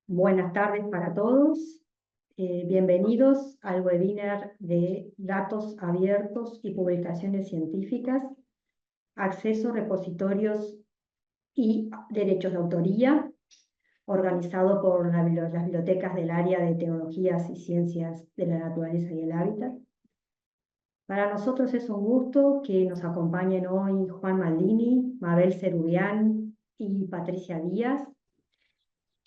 Buenas tardes para todos. Bienvenidos al webinar de Datos Abiertos y Publicaciones Científicas, Acceso, Repositorios y Derechos de Autoría, organizado por las bibliotecas del área de Tecnologías y Ciencias de la Naturaleza y el Hábitat. Para nosotros es un gusto que nos acompañen hoy Juan Maldini, Mabel Serubián y Patricia Díaz,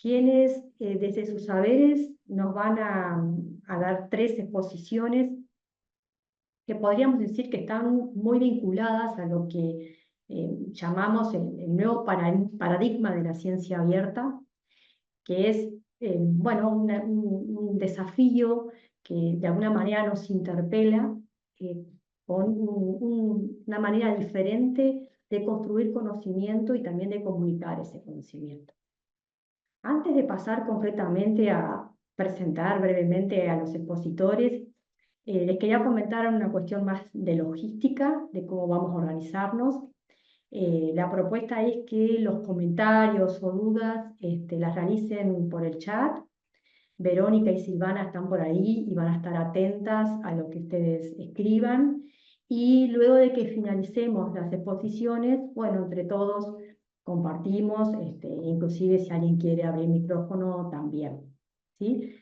quienes desde sus saberes nos van a dar 3 exposiciones que podríamos decir que están muy vinculadas a lo que llamamos el nuevo paradigma de la ciencia abierta, que es bueno, un desafío que de alguna manera nos interpela con una manera diferente de construir conocimiento y también de comunicar ese conocimiento. Antes de pasar concretamente a presentar brevemente a los expositores, les quería comentar una cuestión más de logística, de cómo vamos a organizarnos. La propuesta es que los comentarios o dudas las realicen por el chat. Verónica y Silvana están por ahí y van a estar atentas a lo que ustedes escriban. Y luego de que finalicemos las exposiciones, bueno, entre todos compartimos, inclusive si alguien quiere abrir el micrófono también, ¿sí?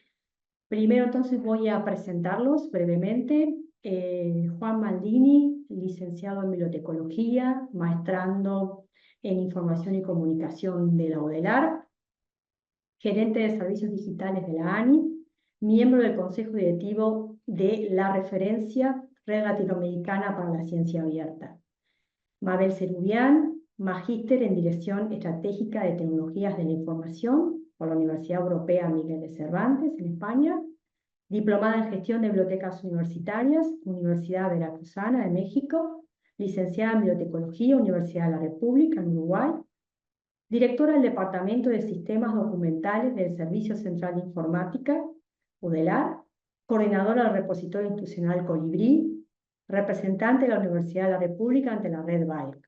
Primero entonces voy a presentarlos brevemente. Juan Maldini, licenciado en Bibliotecología, maestrando en Información y Comunicación de la UDELAR, gerente de Servicios Digitales de la ANI, miembro del Consejo Directivo de la Referencia Red Latinoamericana para la Ciencia Abierta. Mabel Serubián, magíster en Dirección Estratégica de Tecnologías de la Información por la Universidad Europea Miguel de Cervantes, en España, diplomada en Gestión de Bibliotecas Universitarias, Universidad Veracruzana de México, licenciada en Bibliotecología, Universidad de la República, en Uruguay, directora del Departamento de Sistemas Documentales del Servicio Central de Informática, UDELAR, coordinadora del Repositorio Institucional Colibrí, representante de la Universidad de la República ante la Red BAEC.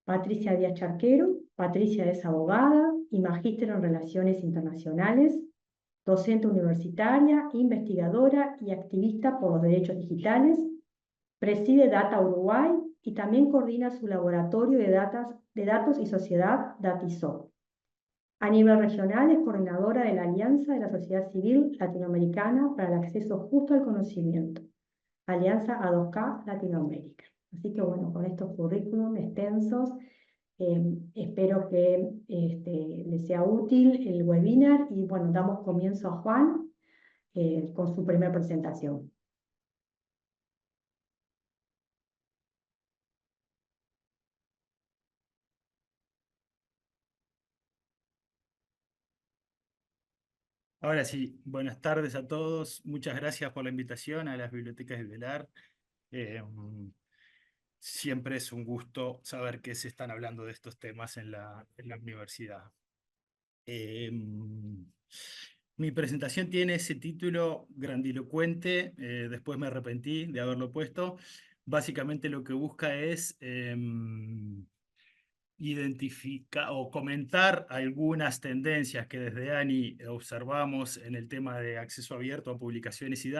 Patricia Díaz Charquero. Patricia es abogada y magíster en Relaciones Internacionales, docente universitaria, investigadora y activista por los derechos digitales, preside Data Uruguay y también coordina su laboratorio de datos y sociedad, DATISO. A nivel regional es coordinadora de la Alianza de la Sociedad Civil Latinoamericana para el Acceso Justo al Conocimiento, Alianza A2K Latinoamérica. Así que bueno, con estos currículums extensos, espero que les sea útil el webinar y bueno, damos comienzo a Juan con su primera presentación. Ahora sí, buenas tardes a todos. Muchas gracias por la invitación a las bibliotecas de UDELAR. Siempre es un gusto saber que se están hablando de estos temas en la universidad. Mi presentación tiene ese título grandilocuente, después me arrepentí de haberlo puesto. Básicamente lo que busca es identificar o comentar algunas tendencias que desde ANI observamos en el tema de acceso abierto a publicaciones y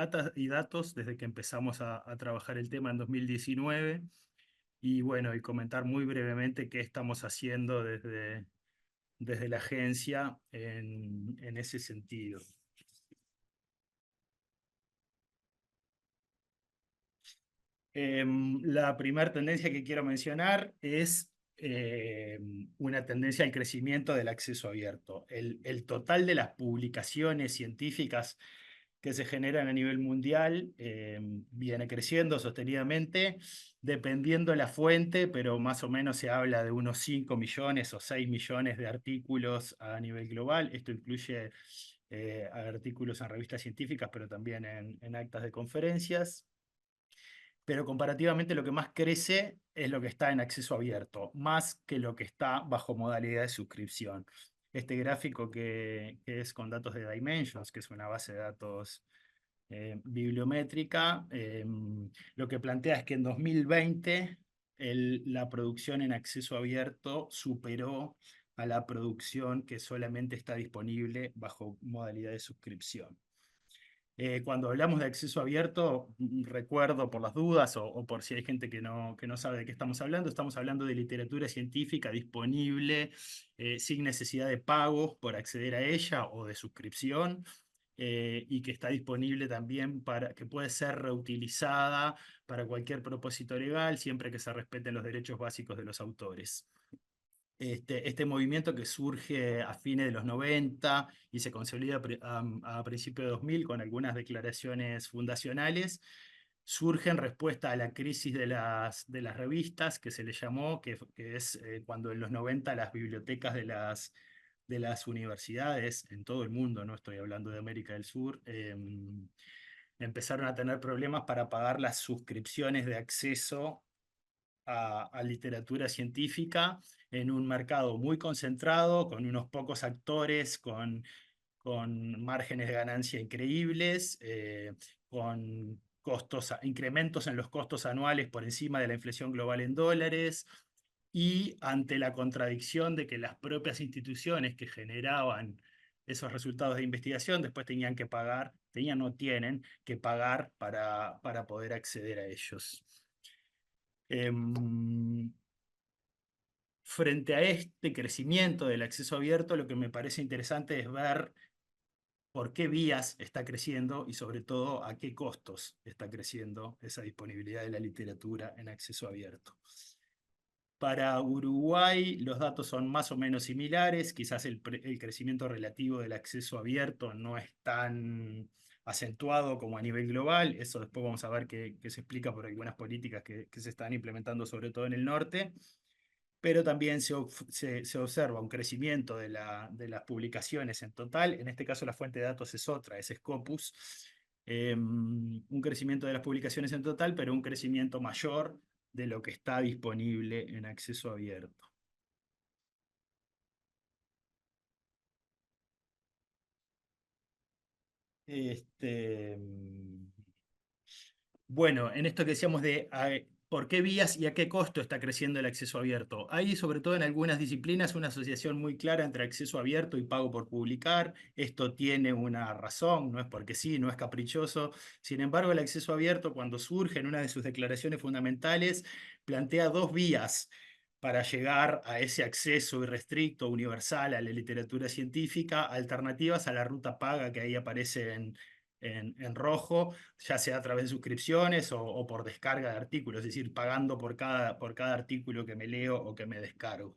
datos desde que empezamos a trabajar el tema en 2019 y bueno, y comentar muy brevemente qué estamos haciendo desde la agencia en ese sentido. La primera tendencia que quiero mencionar es una tendencia al crecimiento del acceso abierto. El total de las publicaciones científicas que se generan a nivel mundial viene creciendo sostenidamente, dependiendo la fuente, pero más o menos se habla de unos 5 millones o 6 millones de artículos a nivel global. Esto incluye artículos en revistas científicas, pero también en actas de conferencias. Pero comparativamente lo que más crece es lo que está en acceso abierto, más que lo que está bajo modalidad de suscripción. Este gráfico que es con datos de Dimensions, que es una base de datos bibliométrica, lo que plantea es que en 2020 la producción en acceso abierto superó a la producción que solamente está disponible bajo modalidad de suscripción. Cuando hablamos de acceso abierto, recuerdo por las dudas o por si hay gente que no sabe de qué estamos hablando de literatura científica disponible sin necesidad de pago por acceder a ella o de suscripción, y que está disponible también que puede ser reutilizada para cualquier propósito legal siempre que se respeten los derechos básicos de los autores. Este movimiento que surge a fines de los 90 y se consolida a principios de 2000 con algunas declaraciones fundacionales, surge en respuesta a la crisis de las revistas, que se le llamó, que es cuando en los 90 las bibliotecas de las universidades en todo el mundo, no estoy hablando de América del Sur, empezaron a tener problemas para pagar las suscripciones de acceso a literatura científica en un mercado muy concentrado, con unos pocos actores, con márgenes de ganancia increíbles, con incrementos en los costos anuales por encima de la inflación global en dólares, y ante la contradicción de que las propias instituciones que generaban esos resultados de investigación después tenían que pagar, no tienen que pagar para poder acceder a ellos. Frente a este crecimiento del acceso abierto, lo que me parece interesante es ver por qué vías está creciendo y sobre todo a qué costos está creciendo esa disponibilidad de la literatura en acceso abierto. Para Uruguay los datos son más o menos similares, quizás el crecimiento relativo del acceso abierto no es tan acentuado como a nivel global, eso después vamos a ver que se explica por algunas políticas que se están implementando sobre todo en el norte, pero también se observa un crecimiento de las publicaciones en total, en este caso la fuente de datos es otra, es Scopus, un crecimiento de las publicaciones en total, pero un crecimiento mayor de lo que está disponible en acceso abierto. Bueno, en esto que decíamos de por qué vías y a qué costo está creciendo el acceso abierto. Hay, sobre todo en algunas disciplinas, una asociación muy clara entre acceso abierto y pago por publicar. Esto tiene una razón, no es porque sí, no es caprichoso. Sin embargo, el acceso abierto, cuando surge en una de sus declaraciones fundamentales, plantea dos vías para llegar a ese acceso irrestricto, universal a la literatura científica, alternativas a la ruta paga que ahí aparece en rojo, ya sea a través de suscripciones o por descarga de artículos, es decir, pagando por cada artículo que me leo o que me descargo.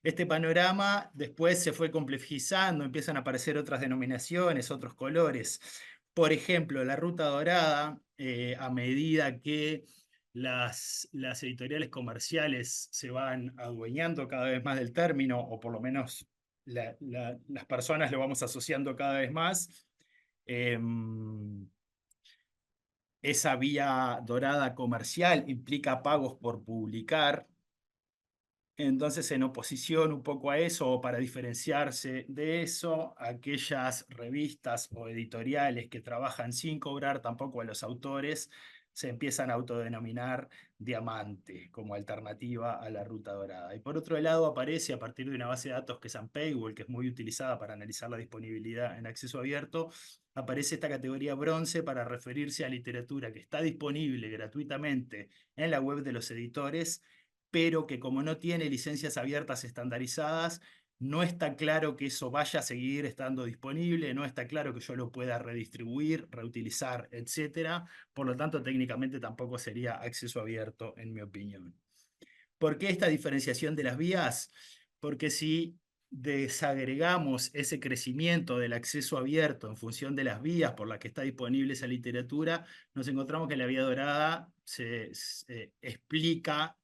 Este panorama después se fue complejizando, empiezan a aparecer otras denominaciones, otros colores. Por ejemplo, la ruta dorada, a medida que las editoriales comerciales se van adueñando cada vez más del término, o por lo menos las personas lo vamos asociando cada vez más, esa vía dorada comercial implica pagos por publicar. Entonces, en oposición un poco a eso, o para diferenciarse de eso, aquellas revistas o editoriales que trabajan sin cobrar tampoco a los autores se empiezan a autodenominar diamante como alternativa a la ruta dorada. Y por otro lado aparece a partir de una base de datos que es Unpaywall, que es muy utilizada para analizar la disponibilidad en acceso abierto, aparece esta categoría bronce para referirse a literatura que está disponible gratuitamente en la web de los editores, pero que como no tiene licencias abiertas estandarizadas, no está claro que eso vaya a seguir estando disponible, no está claro que yo lo pueda redistribuir, reutilizar, etc. Por lo tanto, técnicamente tampoco sería acceso abierto, en mi opinión. ¿Por qué esta diferenciación de las vías? Porque si desagregamos ese crecimiento del acceso abierto en función de las vías por las que está disponible esa literatura, nos encontramos que la vía dorada se explica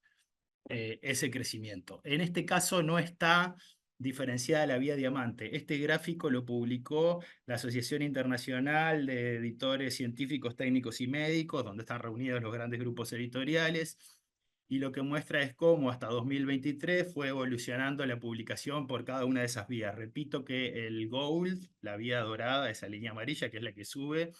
ese crecimiento. En este caso no está diferenciada la vía diamante. Este gráfico lo publicó la Asociación Internacional de Editores Científicos, Técnicos y Médicos, donde están reunidos los grandes grupos editoriales, y lo que muestra es cómo hasta 2023 fue evolucionando la publicación por cada una de esas vías. Repito que el gold, la vía dorada, esa línea amarilla que es la que sube,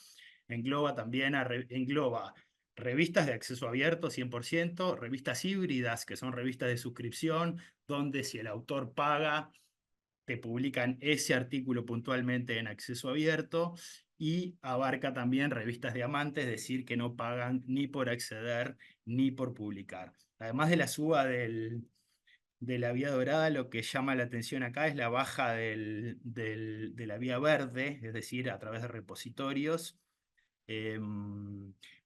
engloba también engloba revistas de acceso abierto 100%, revistas híbridas, que son revistas de suscripción, donde si el autor paga, te publican ese artículo puntualmente en acceso abierto, y abarca también revistas de amantes, es decir, que no pagan ni por acceder ni por publicar. Además de la suba de la vía dorada, lo que llama la atención acá es la baja de la vía verde, es decir, a través de repositorios.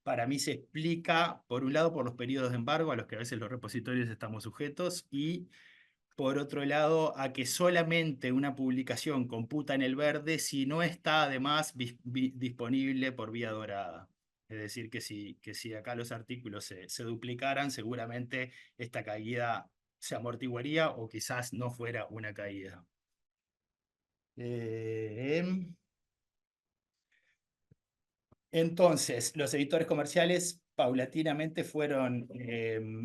Para mí se explica, por un lado, por los periodos de embargo a los que a veces los repositorios estamos sujetos, y por otro lado, a que solamente una publicación computa en el verde si no está además disponible por vía dorada. Es decir, que si acá los artículos se duplicaran, seguramente esta caída se amortiguaría o quizás no fuera una caída. Entonces, los editores comerciales paulatinamente fueron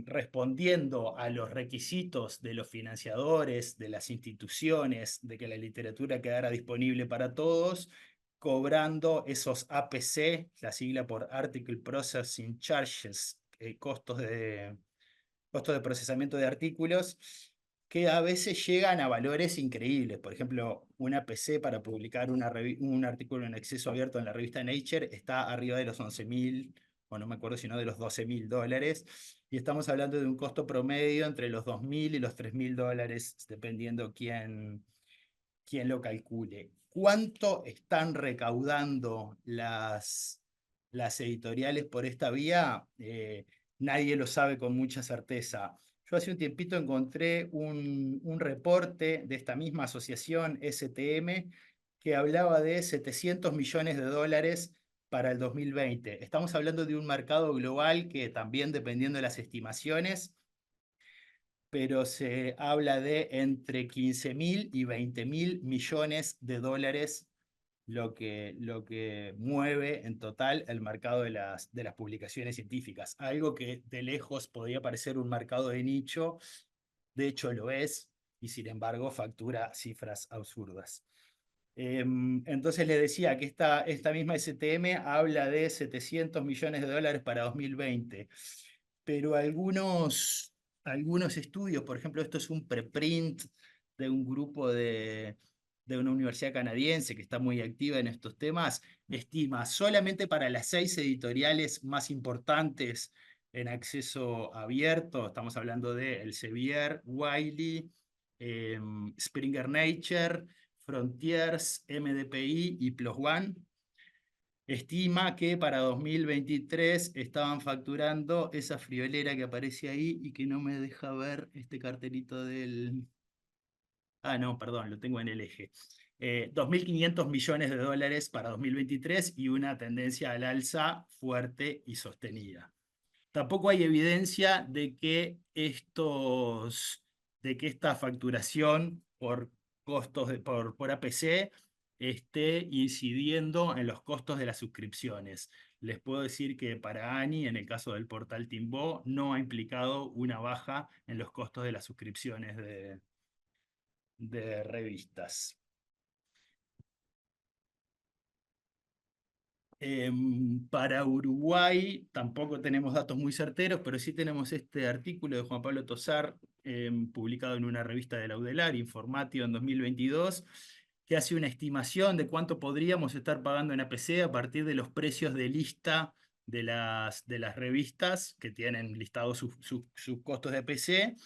respondiendo a los requisitos de los financiadores, de las instituciones, de que la literatura quedara disponible para todos, cobrando esos APC, la sigla por Article Processing Charges, costos de procesamiento de artículos, que a veces llegan a valores increíbles. Por ejemplo, una PC para publicar un artículo en acceso abierto en la revista Nature está arriba de los 11.000, o no me acuerdo si no de los 12.000 dólares, y estamos hablando de un costo promedio entre los 2.000 y los 3.000 dólares, dependiendo quién lo calcule. ¿Cuánto están recaudando las editoriales por esta vía? Nadie lo sabe con mucha certeza. Yo hace un tiempito encontré un reporte de esta misma asociación STM que hablaba de 700 millones de dólares para el 2020. Estamos hablando de un mercado global que también, dependiendo de las estimaciones, pero se habla de entre 15.000 y 20.000 millones de dólares lo que mueve en total el mercado de las publicaciones científicas. Algo que de lejos podría parecer un mercado de nicho, de hecho lo es, y sin embargo factura cifras absurdas. Entonces les decía que esta misma STM habla de 700 millones de dólares para 2020, pero algunos estudios, por ejemplo, esto es un preprint de un grupo de una universidad canadiense que está muy activa en estos temas, estima solamente para las 6 editoriales más importantes en acceso abierto, estamos hablando de Elsevier, Wiley, Springer Nature, Frontiers, MDPI y PLOS ONE, estima que para 2023 estaban facturando esa friolera que aparece ahí y que no me deja ver este cartelito del... Ah, no, perdón, lo tengo en el eje. 2.500 millones de dólares para 2023 y una tendencia al alza fuerte y sostenida. Tampoco hay evidencia de que esta facturación por costos por APC esté incidiendo en los costos de las suscripciones. Les puedo decir que para ANI, en el caso del portal Timbó, no ha implicado una baja en los costos de las suscripciones de revistas. Para Uruguay tampoco tenemos datos muy certeros, pero sí tenemos este artículo de Juan Pablo Tosar, publicado en una revista de Laudelar, Informatio, en 2022, que hace una estimación de cuánto podríamos estar pagando en APC a partir de los precios de lista de las revistas que tienen listados sus costos de APC,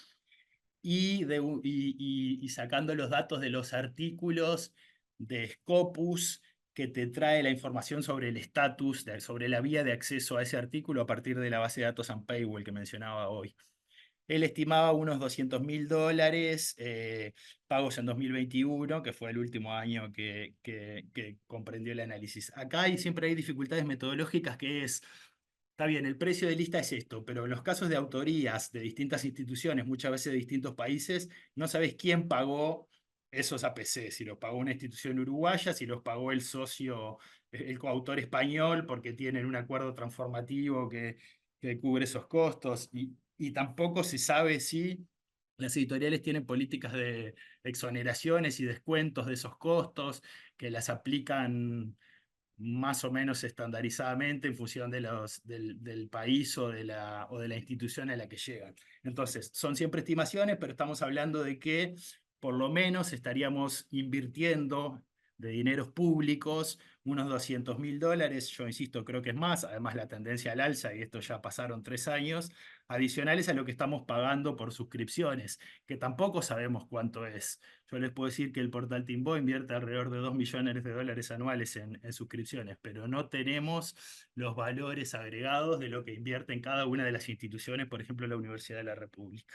y sacando los datos de los artículos de Scopus, que te trae la información sobre el estatus, sobre la vía de acceso a ese artículo a partir de la base de datos Unpaywall que mencionaba hoy. Él estimaba unos 200.000 dólares pagos en 2021, que fue el último año que comprendió el análisis. Acá siempre hay dificultades metodológicas, que es... Está bien, el precio de lista es esto, pero en los casos de autorías de distintas instituciones, muchas veces de distintos países, no sabes quién pagó esos APC, si los pagó una institución uruguaya, si los pagó el socio, el coautor español, porque tienen un acuerdo transformativo que cubre esos costos, y tampoco se sabe si las editoriales tienen políticas de exoneraciones y descuentos de esos costos, que las aplican más o menos estandarizadamente en función de del país o de la institución a la que llegan. Entonces, son siempre estimaciones, pero estamos hablando de que por lo menos estaríamos invirtiendo de dineros públicos unos $200.000, yo insisto, creo que es más, además la tendencia al alza, y esto ya pasaron 3 años, adicionales a lo que estamos pagando por suscripciones, que tampoco sabemos cuánto es. Yo les puedo decir que el portal Timbo invierte alrededor de $2 millones anuales en suscripciones, pero no tenemos los valores agregados de lo que invierte en cada una de las instituciones, por ejemplo, la Universidad de la República.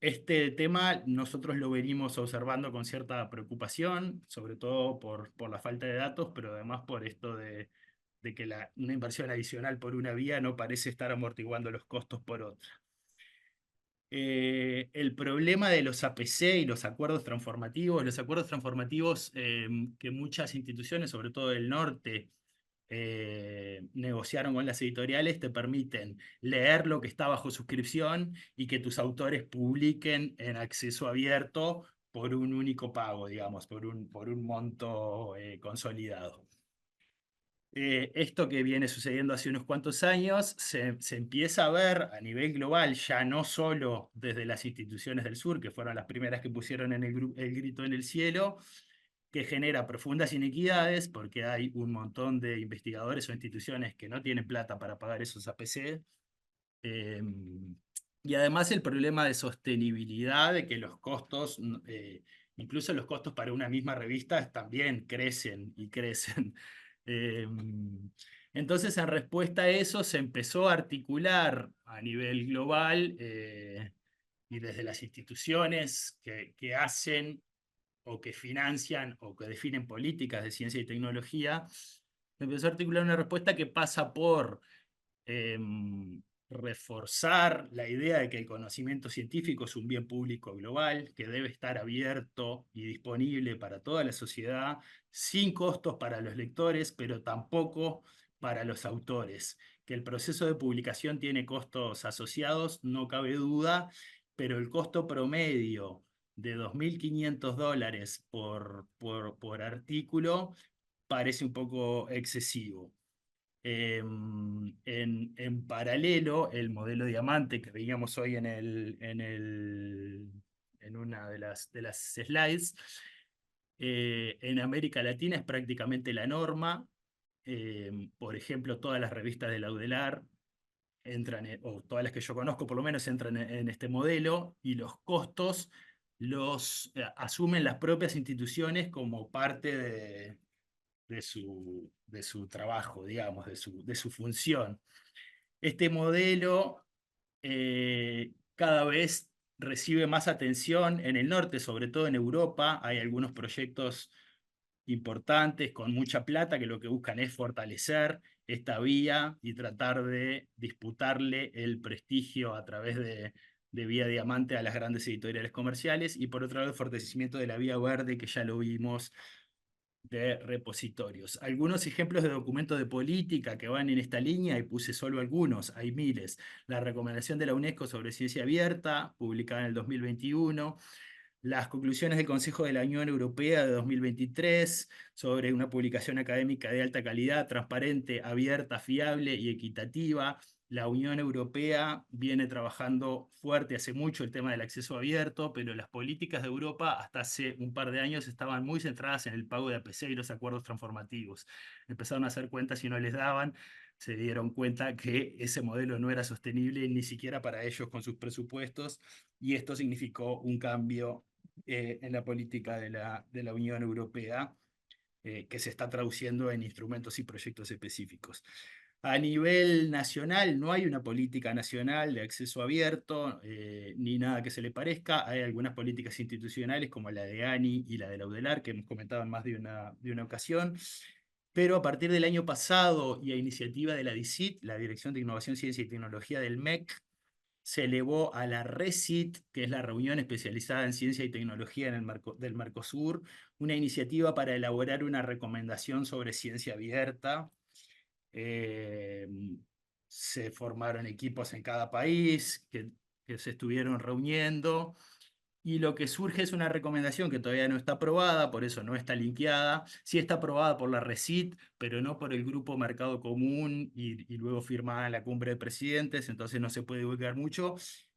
Este tema nosotros lo venimos observando con cierta preocupación, sobre todo por la falta de datos, pero además por esto de que una inversión adicional por una vía no parece estar amortiguando los costos por otra. El problema de los APC y los acuerdos transformativos que muchas instituciones, sobre todo del norte, negociaron con las editoriales, te permiten leer lo que está bajo suscripción y que tus autores publiquen en acceso abierto por un único pago, digamos, por un monto consolidado. Esto que viene sucediendo hace unos cuantos años se empieza a ver a nivel global, ya no solo desde las instituciones del sur, que fueron las primeras que pusieron el grito en el cielo, que genera profundas inequidades porque hay un montón de investigadores o instituciones que no tienen plata para pagar esos APC. Y además el problema de sostenibilidad, de que los costos, incluso los costos para una misma revista también crecen y crecen. Entonces, en respuesta a eso, se empezó a articular a nivel global y desde las instituciones que hacen o que financian o que definen políticas de ciencia y tecnología, se empezó a articular una respuesta que pasa por reforzar la idea de que el conocimiento científico es un bien público global, que debe estar abierto y disponible para toda la sociedad, sin costos para los lectores, pero tampoco para los autores. Que el proceso de publicación tiene costos asociados, no cabe duda, pero el costo promedio de $2.500 por artículo parece un poco excesivo. En paralelo, el modelo diamante que veíamos hoy en una de las slides, en América Latina es prácticamente la norma. Por ejemplo, todas las revistas de Laudelar entran, o todas las que yo conozco por lo menos entran en este modelo, y los costos los asumen las propias instituciones como parte de su trabajo, digamos, de su función. Este modelo cada vez recibe más atención en el norte, sobre todo en Europa. Hay algunos proyectos importantes con mucha plata que lo que buscan es fortalecer esta vía y tratar de disputarle el prestigio a través de vía diamante a las grandes editoriales comerciales, y por otro lado el fortalecimiento de la vía verde, que ya lo vimos, de repositorios. Algunos ejemplos de documentos de política que van en esta línea, y puse solo algunos, hay miles. La recomendación de la UNESCO sobre ciencia abierta, publicada en el 2021, las conclusiones del Consejo de la Unión Europea de 2023 sobre una publicación académica de alta calidad, transparente, abierta, fiable y equitativa. La Unión Europea viene trabajando fuerte hace mucho el tema del acceso abierto, pero las políticas de Europa hasta hace un par de años estaban muy centradas en el pago de APC y los acuerdos transformativos. Empezaron a hacer cuentas y no les daban, se dieron cuenta que ese modelo no era sostenible ni siquiera para ellos con sus presupuestos, y esto significó un cambio en la política de la Unión Europea, que se está traduciendo en instrumentos y proyectos específicos. A nivel nacional no hay una política nacional de acceso abierto, ni nada que se le parezca. Hay algunas políticas institucionales como la de ANI y la de Laudelar, que hemos comentado en más de una ocasión. Pero a partir del año pasado y a iniciativa de la DICIT, la Dirección de Innovación, Ciencia y Tecnología del MEC, se elevó a la RECIT, que es la reunión especializada en ciencia y tecnología del Mercosur, una iniciativa para elaborar una recomendación sobre ciencia abierta. Se formaron equipos en cada país que se estuvieron reuniendo, Y lo que surge es una recomendación que todavía no está aprobada, por eso no está linkeada. Sí está aprobada por la RECIT, pero no por el Grupo Mercado Común y luego firmada en la Cumbre de Presidentes, entonces no se puede divulgar mucho,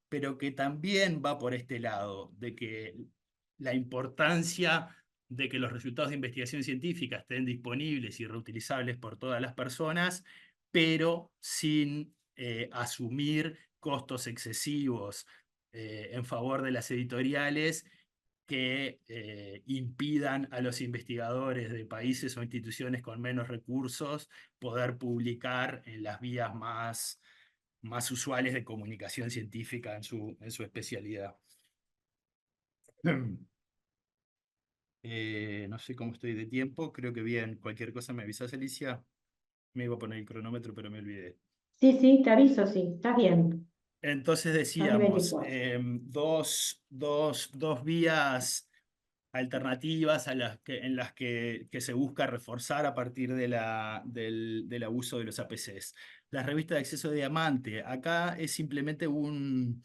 pero que también va por este lado, de que la importancia de que los resultados de investigación científica estén disponibles y reutilizables por todas las personas, pero sin asumir costos excesivos en favor de las editoriales que impidan a los investigadores de países o instituciones con menos recursos poder publicar en las vías más usuales de comunicación científica en su especialidad. No sé cómo estoy de tiempo, creo que bien. Cualquier cosa me avisas, Alicia. Me iba a poner el cronómetro, pero me olvidé. Sí, sí, te aviso, sí, estás bien. Entonces Son y decíamos, 24. dos vías alternativas en las que se busca reforzar a partir del abuso de los APCs. La revista de acceso de diamante, acá es simplemente una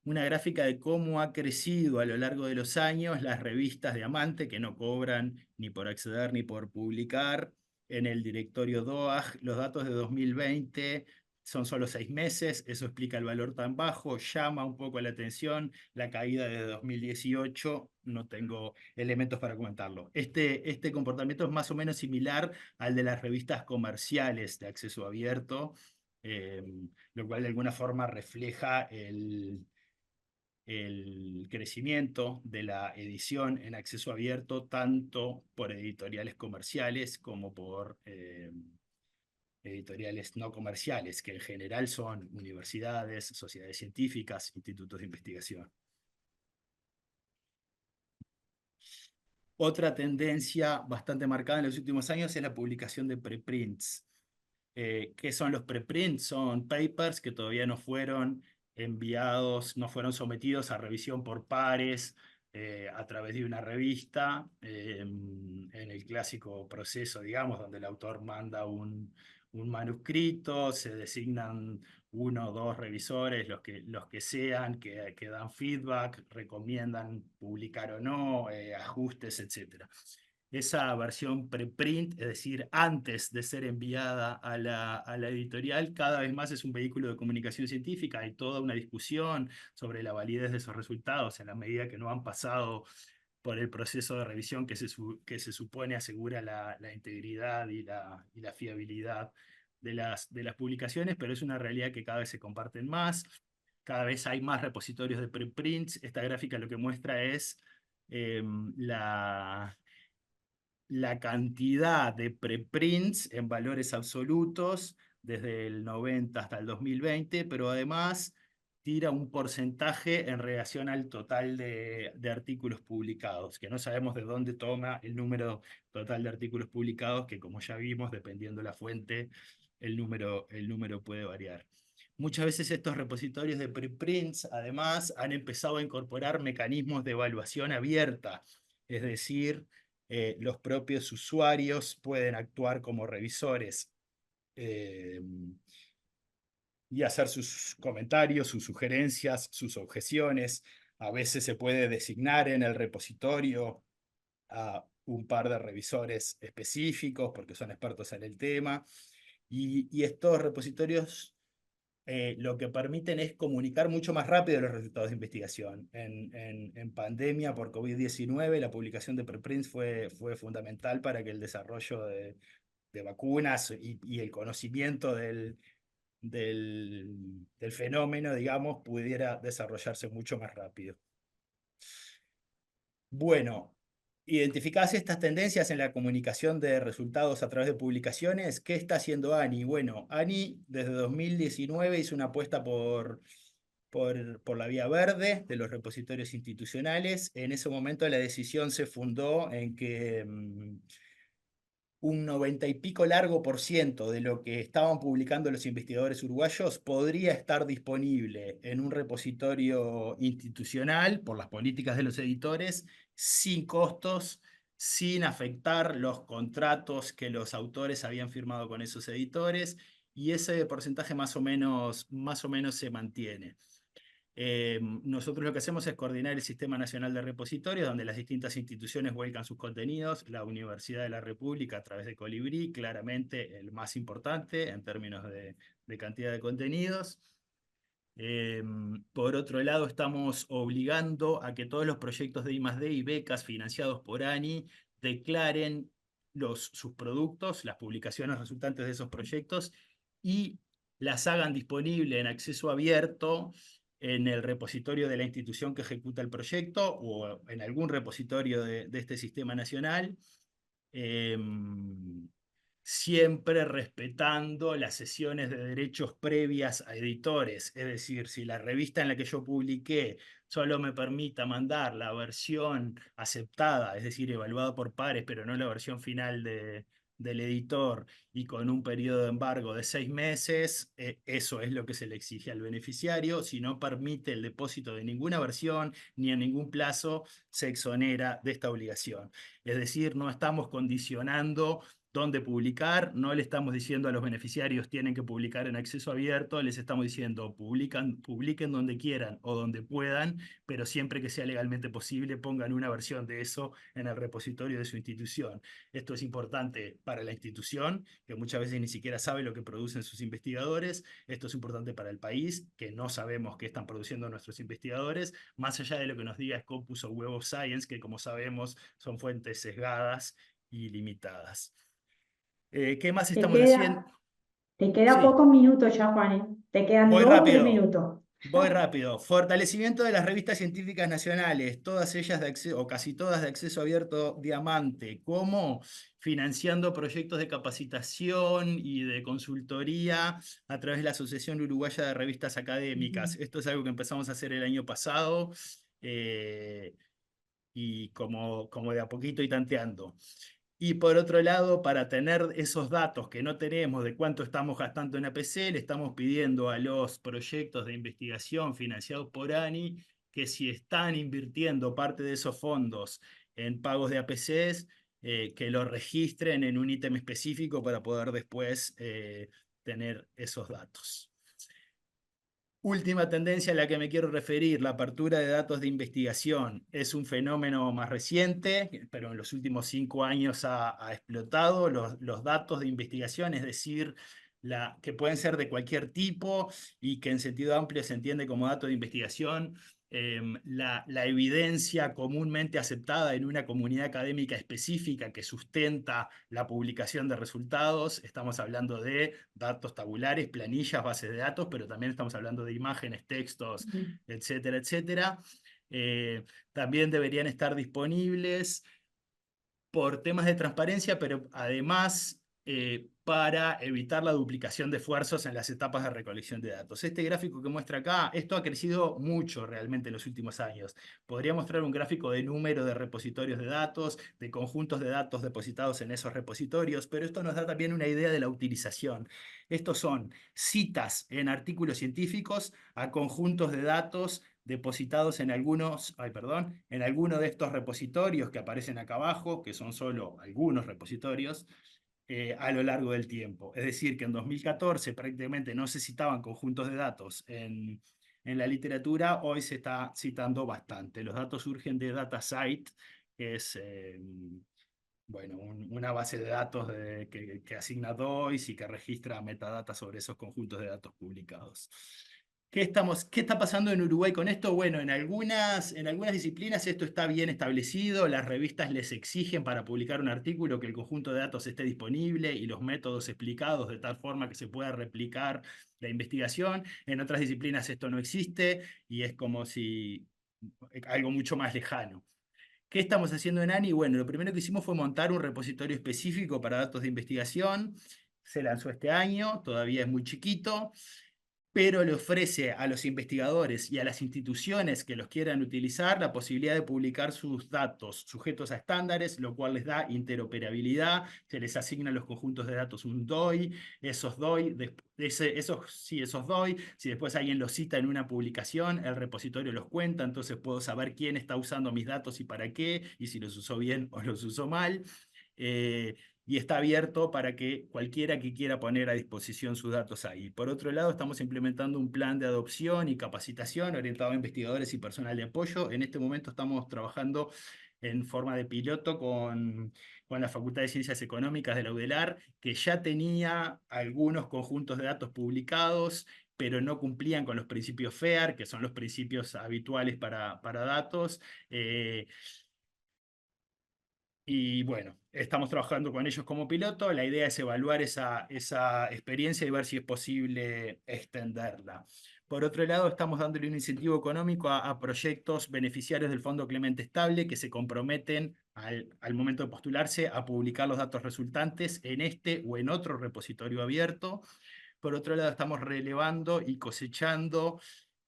gráfica de cómo ha crecido a lo largo de los años las revistas diamante que no cobran ni por acceder ni por publicar. En el directorio DOAG, los datos de 2020 son solo 6 meses, eso explica el valor tan bajo, llama un poco la atención la caída de 2018, no tengo elementos para comentarlo. Este comportamiento es más o menos similar al de las revistas comerciales de acceso abierto, eh, lo cual de alguna forma refleja el crecimiento de la edición en acceso abierto, tanto por editoriales comerciales como por editoriales no comerciales, que en general son universidades, sociedades científicas, institutos de investigación. Otra tendencia bastante marcada en los últimos años es la publicación de preprints. ¿Qué son los preprints? Son papers que todavía no fueron enviados, no fueron sometidos a revisión por pares a través de una revista, en el clásico proceso, digamos, donde el autor manda un manuscrito, se designan uno o dos revisores, los que sean, que dan feedback, recomiendan publicar o no, ajustes, etc. Esa versión preprint, es decir, antes de ser enviada a la editorial, cada vez más es un vehículo de comunicación científica. Hay toda una discusión sobre la validez de esos resultados en la medida que no han pasado por el proceso de revisión que se supone asegura la integridad y la fiabilidad de las publicaciones, pero es una realidad que cada vez se comparten más. Cada vez hay más repositorios de preprints. Esta gráfica lo que muestra es la cantidad de preprints en valores absolutos desde el 90 hasta el 2020, pero además tira un porcentaje en relación al total de artículos publicados, que no sabemos de dónde toma el número total de artículos publicados, que como ya vimos, dependiendo de la fuente, el número puede variar. Muchas veces estos repositorios de preprints, además, han empezado a incorporar mecanismos de evaluación abierta, es decir, los propios usuarios pueden actuar como revisores y hacer sus comentarios, sus sugerencias, sus objeciones. A veces se puede designar en el repositorio a un par de revisores específicos porque son expertos en el tema. Y estos repositorios lo que permiten es comunicar mucho más rápido los resultados de investigación. En pandemia por COVID-19, la publicación de preprints fue fundamental para que el desarrollo de vacunas y el conocimiento del fenómeno, digamos, pudiera desarrollarse mucho más rápido. Bueno, identificadas estas tendencias en la comunicación de resultados a través de publicaciones, ¿qué está haciendo ANI? Bueno, ANI desde 2019 hizo una apuesta por la vía verde de los repositorios institucionales. En ese momento la decisión se fundó en que un 90 y pico largo por ciento de lo que estaban publicando los investigadores uruguayos podría estar disponible en un repositorio institucional por las políticas de los editores, sin costos, sin afectar los contratos que los autores habían firmado con esos editores, y ese porcentaje más o menos se mantiene. Nosotros lo que hacemos es coordinar el Sistema Nacional de Repositorios, donde las distintas instituciones vuelcan sus contenidos. La Universidad de la República, a través de Colibrí, claramente el más importante en términos de cantidad de contenidos. Por otro lado, estamos obligando a que todos los proyectos de I+D y becas financiados por ANI declaren sus productos, las publicaciones resultantes de esos proyectos, y las hagan disponible en acceso abierto en el repositorio de la institución que ejecuta el proyecto o en algún repositorio de este sistema nacional. Siempre respetando las cesiones de derechos previas a editores. Es decir, si la revista en la que yo publiqué solo me permita mandar la versión aceptada, es decir, evaluada por pares, pero no la versión final del editor, y con un periodo de embargo de 6 meses, eso es lo que se le exige al beneficiario. Si no permite el depósito de ninguna versión ni en ningún plazo, se exonera de esta obligación. Es decir, no estamos condicionando dónde publicar, no le estamos diciendo a los beneficiarios tienen que publicar en acceso abierto, les estamos diciendo publiquen donde quieran o donde puedan, pero siempre que sea legalmente posible pongan una versión de eso en el repositorio de su institución. Esto es importante para la institución, que muchas veces ni siquiera sabe lo que producen sus investigadores. Esto es importante para el país, que no sabemos qué están produciendo nuestros investigadores, más allá de lo que nos diga Scopus o Web of Science, que como sabemos son fuentes sesgadas y limitadas. ¿Qué más Te estamos haciendo? queda Sí, pocos minutos ya, Juan, ¿eh? Te quedan voy 2 o 3 rápido. minutos. Voy rápido. Fortalecimiento de las revistas científicas nacionales, todas ellas de acceso, o casi todas de acceso abierto diamante. ¿Cómo? Financiando proyectos de capacitación y de consultoría a través de la Asociación Uruguaya de Revistas Académicas. Esto es algo que empezamos a hacer el año pasado, y como de a poquito y tanteando. Y por otro lado, para tener esos datos que no tenemos de cuánto estamos gastando en APC, le estamos pidiendo a los proyectos de investigación financiados por ANI que si están invirtiendo parte de esos fondos en pagos de APCs, que lo registren en un ítem específico para poder después tener esos datos. Última tendencia a la que me quiero referir, la apertura de datos de investigación. Es un fenómeno más reciente, pero en los últimos 5 años ha explotado los datos de investigación, es decir, que pueden ser de cualquier tipo y que en sentido amplio se entiende como dato de investigación. La evidencia comúnmente aceptada en una comunidad académica específica que sustenta la publicación de resultados. Estamos hablando de datos tabulares, planillas, bases de datos, pero también estamos hablando de imágenes, textos, etcétera, etcétera. También deberían estar disponibles por temas de transparencia, pero además para evitar la duplicación de esfuerzos en las etapas de recolección de datos. Este gráfico que muestra acá, esto ha crecido mucho realmente en los últimos años. Podría mostrar un gráfico de número de repositorios de datos, de conjuntos de datos depositados en esos repositorios, pero esto nos da también una idea de la utilización. Estos son citas en artículos científicos a conjuntos de datos depositados en alguno de estos repositorios que aparecen acá abajo, que son solo algunos repositorios, a lo largo del tiempo. Es decir, que en 2014 prácticamente no se citaban conjuntos de datos en la literatura, hoy se está citando bastante. Los datos surgen de DataCite, que es una base de datos que asigna DOIs y que registra metadatas sobre esos conjuntos de datos publicados. ¿Qué está pasando en Uruguay con esto? Bueno, en algunas disciplinas esto está bien establecido, las revistas les exigen para publicar un artículo que el conjunto de datos esté disponible y los métodos explicados de tal forma que se pueda replicar la investigación. En otras disciplinas esto no existe y es como si algo mucho más lejano. ¿Qué estamos haciendo en ANI? Bueno, lo primero que hicimos fue montar un repositorio específico para datos de investigación. Se lanzó este año, todavía es muy chiquito, pero le ofrece a los investigadores y a las instituciones que los quieran utilizar la posibilidad de publicar sus datos sujetos a estándares, lo cual les da interoperabilidad. Se les asignan los conjuntos de datos un DOI, esos DOI, si después alguien los cita en una publicación, el repositorio los cuenta, entonces puedo saber quién está usando mis datos y para qué, y si los usó bien o los usó mal. y está abierto para que cualquiera que quiera poner a disposición sus datos ahí. Por otro lado, estamos implementando un plan de adopción y capacitación orientado a investigadores y personal de apoyo. En este momento estamos trabajando en forma de piloto con la Facultad de Ciencias Económicas de la UDELAR, que ya tenía algunos conjuntos de datos publicados, pero no cumplían con los principios FAIR, que son los principios habituales para datos. Y bueno, estamos trabajando con ellos como piloto. La idea es evaluar esa experiencia y ver si es posible extenderla. Por otro lado, estamos dándole un incentivo económico a proyectos beneficiarios del Fondo Clemente Estable que se comprometen al momento de postularse a publicar los datos resultantes en este o en otro repositorio abierto. Por otro lado, estamos relevando y cosechando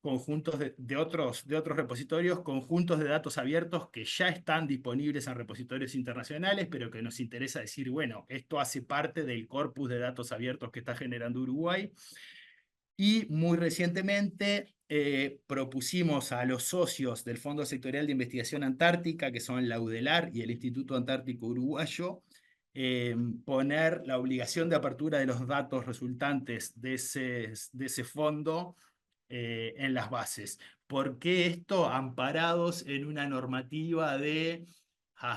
conjuntos de otros repositorios, conjuntos de datos abiertos que ya están disponibles en repositorios internacionales, pero que nos interesa decir, bueno, esto hace parte del corpus de datos abiertos que está generando Uruguay. Y muy recientemente propusimos a los socios del Fondo Sectorial de Investigación Antártica, que son la UDELAR y el Instituto Antártico Uruguayo, poner la obligación de apertura de los datos resultantes de ese fondo en las bases. ¿Por qué esto? Amparados en una normativa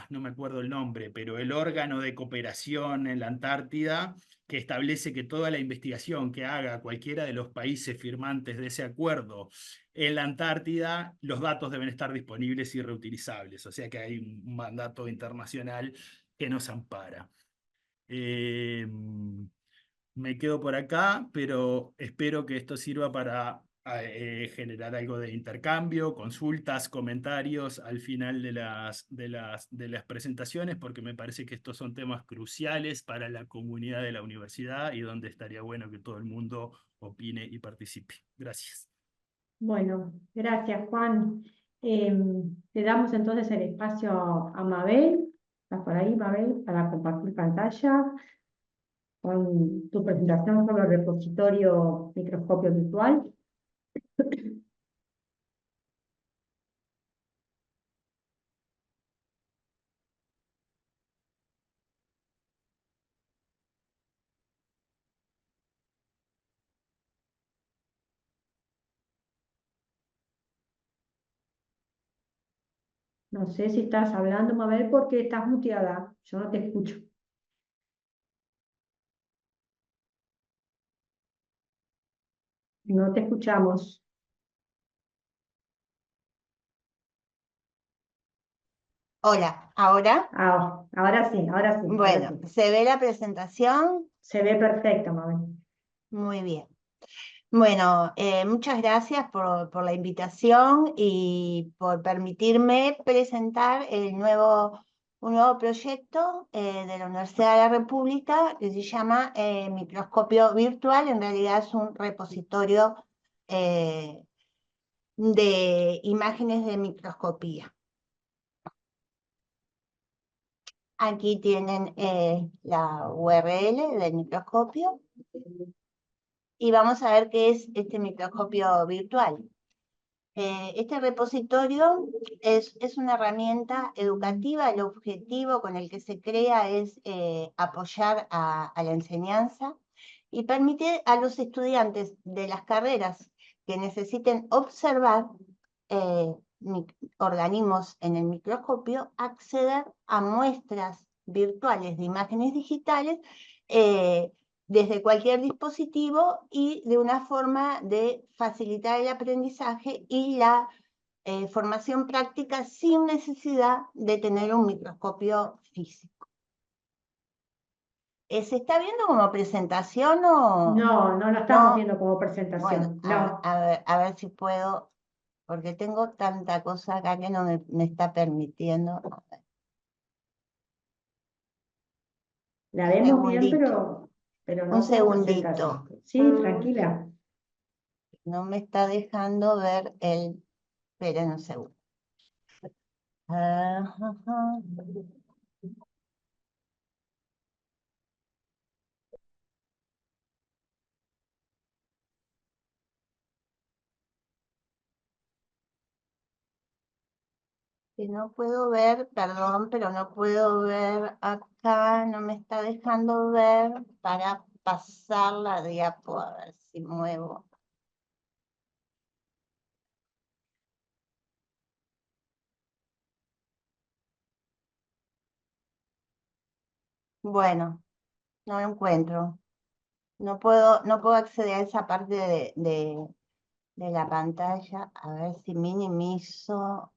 no me acuerdo el nombre, pero el órgano de cooperación en la Antártida, que establece que toda la investigación que haga cualquiera de los países firmantes de ese acuerdo en la Antártida, los datos deben estar disponibles y reutilizables. O sea que hay un mandato internacional que nos ampara. Me quedo por acá, pero espero que esto sirva para generar algo de intercambio, consultas, comentarios al final de las presentaciones, porque me parece que estos son temas cruciales para la comunidad de la universidad y donde estaría bueno que todo el mundo opine y participe. Gracias. Bueno, gracias, Juan. Le damos entonces el espacio a Mabel. ¿Estás por ahí, Mabel, para compartir pantalla con tu presentación sobre el repositorio microscopio virtual? No sé si estás hablando, Mabel, porque estás muteada. Yo no te escucho. No te escuchamos. Hola, ¿ahora? Ahora sí, ahora sí, ahora Bueno, sí. ¿se ve la presentación? Se ve perfecto, Mabel. Muy bien. Bueno, muchas gracias por la invitación y por permitirme presentar un nuevo proyecto de la Universidad de la República que se llama Microscopio Virtual. En realidad es un repositorio eh, de imágenes de microscopía. Aquí tienen la URL del microscopio y vamos a ver qué es este microscopio virtual. Este repositorio es una herramienta educativa. El objetivo con el que se crea es apoyar a la enseñanza y permite a los estudiantes de las carreras que necesiten observar eh, organismos en el microscopio acceder a muestras virtuales de imágenes digitales desde cualquier dispositivo y de una forma de facilitar el aprendizaje y la formación práctica sin necesidad de tener un microscopio físico. ¿Se está viendo como presentación o...? No, no lo estamos viendo como presentación. Bueno, No. a ver si puedo, porque tengo tanta cosa acá que no me está permitiendo. La Un vemos bien, segundito. pero Un no como segundito. presentación. Sí, tranquila. No me está dejando ver el... Esperen un segundo. Ajá. Que no puedo ver, perdón, pero no puedo ver acá, no me está dejando ver para pasar la diapo, a ver si muevo. Bueno, no lo encuentro. No puedo acceder a esa parte de la pantalla. A ver si minimizo.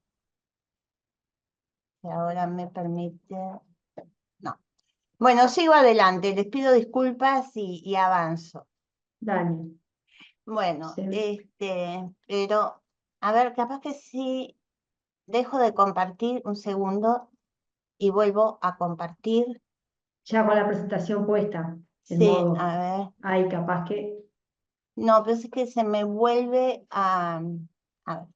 Si ahora me permite. No. Bueno, sigo adelante. Les pido disculpas y avanzo. Dale. Bueno, Se- pero, a ver, capaz que sí dejo de compartir un segundo y vuelvo a compartir. Ya con la presentación puesta, en Sí, modo, a ver. ay, capaz que No, pero es que se me vuelve a ver.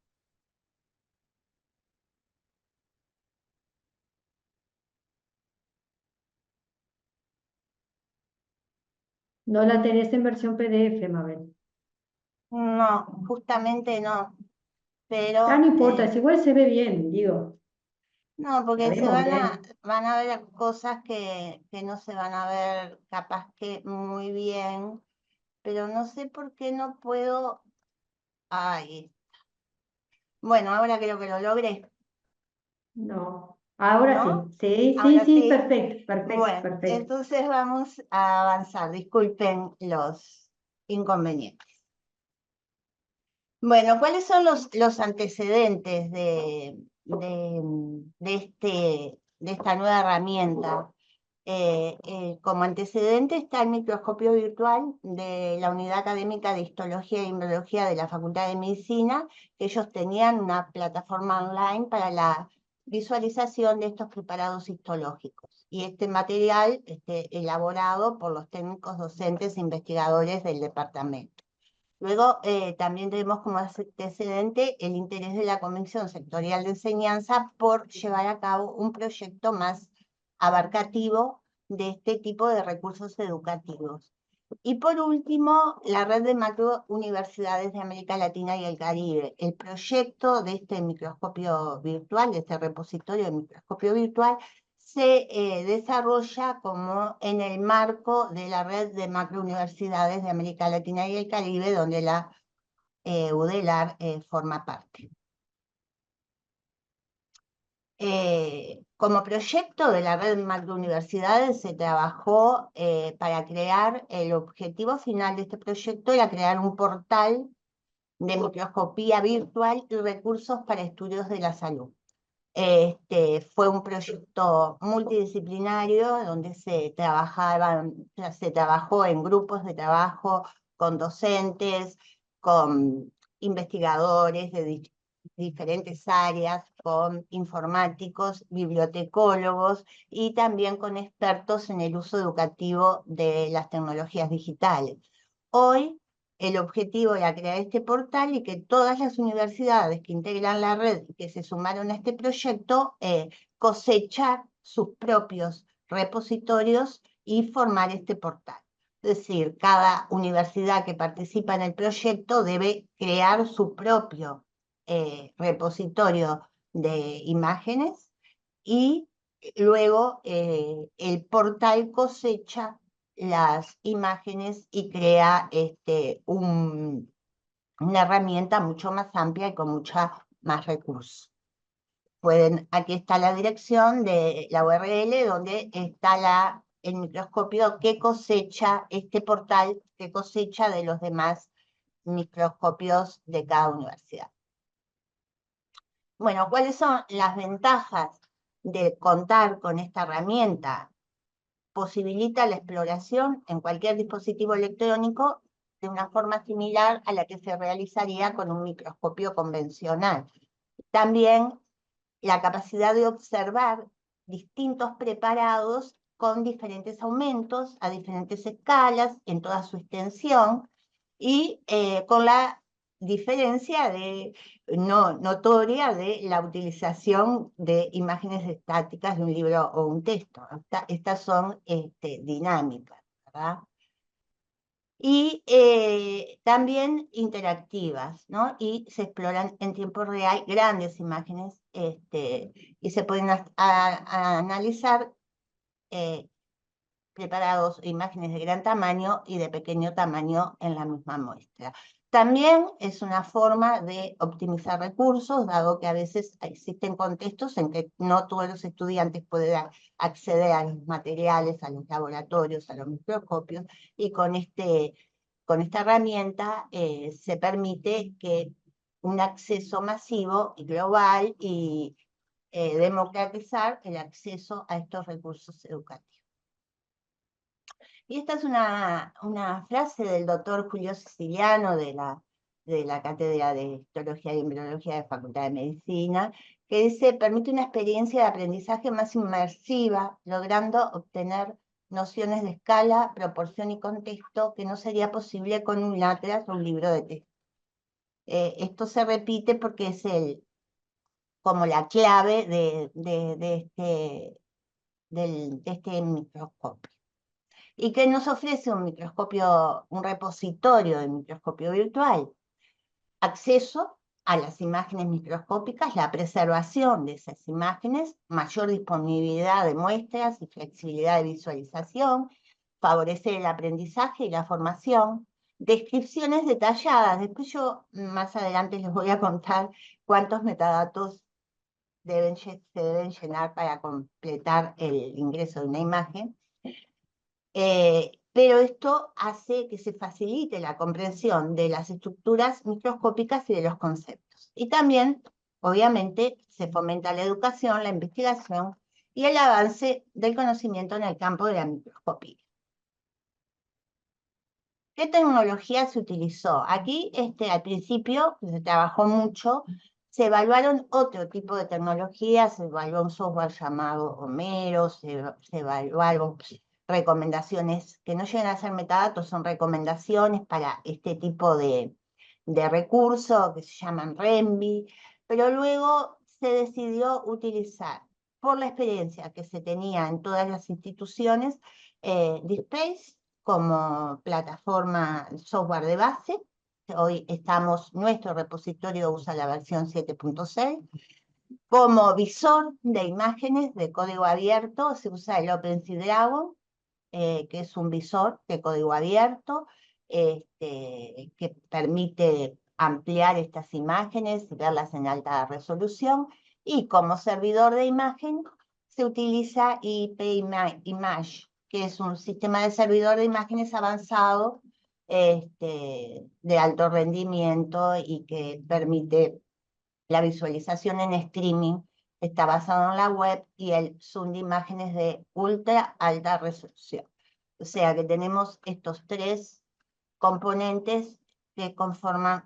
no la tenés en versión PDF, Mabel. No, justamente no. Ah, no Pero importa, es igual se ve bien, digo, no, la porque se vemos bien. van a ver cosas que no se van a ver capaz que muy bien, pero no sé por qué no puedo. Ay, bueno, ahora creo que lo logré, No, ahora sí, ¿no? sí, sí, Ahora sí, sí. perfecto, perfecto, Bueno, perfecto. entonces vamos a avanzar. Disculpen los inconvenientes. Bueno, ¿cuáles son los antecedentes de esta nueva herramienta? Como antecedente está el microscopio virtual de la Unidad Académica de Histología e Immunología de la Facultad de Medicina. Ellos tenían una plataforma online para la visualización de estos preparados histológicos. Y este material elaborado por los técnicos docentes e investigadores del departamento. Luego, también tenemos como antecedente el interés de la Comisión Sectorial de Enseñanza por llevar a cabo un proyecto más abarcativo de este tipo de recursos educativos. Y por último, la red de macrouniversidades de América Latina y el Caribe. El proyecto de este microscopio virtual, de este repositorio de microscopio virtual, se desarrolla como en el marco de la red de macrouniversidades de América Latina y el Caribe, donde la UDELAR forma parte. Como proyecto de la red macrouniversidades se trabajó para crear, el objetivo final de este proyecto era crear un portal de microscopía virtual y recursos para estudios de la salud. Fue un proyecto multidisciplinario donde se trabajó en grupos de trabajo con docentes, con investigadores de diferentes áreas, con informáticos, bibliotecólogos y también con expertos en el uso educativo de las tecnologías digitales. Hoy el objetivo era crear este portal y que todas las universidades que integran la red y que se sumaron a este proyecto cosechar sus propios repositorios y formar este portal. Es decir, cada universidad que participa en el proyecto debe crear su propio repositorio de imágenes y luego el portal cosecha las imágenes y crea una herramienta mucho más amplia y con mucha más recursos. Aquí está la dirección de la URL donde está el microscopio que cosecha este portal, que cosecha de los demás microscopios de cada universidad. Bueno, ¿cuáles son las ventajas de contar con esta herramienta? Posibilita la exploración en cualquier dispositivo electrónico de una forma similar a la que se realizaría con un microscopio convencional. También la capacidad de observar distintos preparados con diferentes aumentos, a diferentes escalas, en toda su extensión, y con la diferencia notoria de la utilización de imágenes estáticas de un libro o un texto. Estas son dinámicas, ¿verdad? Y también interactivas, ¿no? Y se exploran en tiempo real grandes imágenes y se pueden a analizar preparados imágenes de gran tamaño y de pequeño tamaño en la misma muestra. También es una forma de optimizar recursos, dado que a veces existen contextos en que no todos los estudiantes pueden acceder a los materiales, a los laboratorios, a los microscopios, y con esta herramienta se permite que un acceso masivo y global y democratizar el acceso a estos recursos educativos. Y esta es una frase del doctor Julio Siciliano de la Cátedra de Histología y Embriología de la Facultad de Medicina, que dice: permite una experiencia de aprendizaje más inmersiva, logrando obtener nociones de escala, proporción y contexto que no sería posible con un atlas o un libro de texto. Esto se repite porque es como la clave de este microscopio. ¿Y qué nos ofrece un microscopio, un repositorio de microscopio virtual? Acceso a las imágenes microscópicas, la preservación de esas imágenes, mayor disponibilidad de muestras y flexibilidad de visualización, favorecer el aprendizaje y la formación, descripciones detalladas. Después yo más adelante les voy a contar cuántos metadatos se deben llenar para completar el ingreso de una imagen. Pero esto hace que se facilite la comprensión de las estructuras microscópicas y de los conceptos. Y también, obviamente, se fomenta la educación, la investigación y el avance del conocimiento en el campo de la microscopía. ¿Qué tecnología se utilizó? Aquí, al principio, se trabajó mucho, se evaluaron otro tipo de tecnologías, se evaluó un software llamado Homero, se evaluaron recomendaciones que no llegan a ser metadatos, son recomendaciones para este tipo de recursos que se llaman REMBI, pero luego se decidió utilizar, por la experiencia que se tenía en todas las instituciones, DSpace como plataforma software de base. Hoy nuestro repositorio usa la versión 7.6. Como visor de imágenes de código abierto se usa el OpenSea Dragon, que es un visor de código abierto que permite ampliar estas imágenes y verlas en alta resolución. Y como servidor de imagen se utiliza IPImage, que es un sistema de servidor de imágenes avanzado de alto rendimiento y que permite la visualización en streaming. Está basado en la web y el zoom de imágenes de ultra alta resolución. O sea que tenemos estos tres componentes que conforman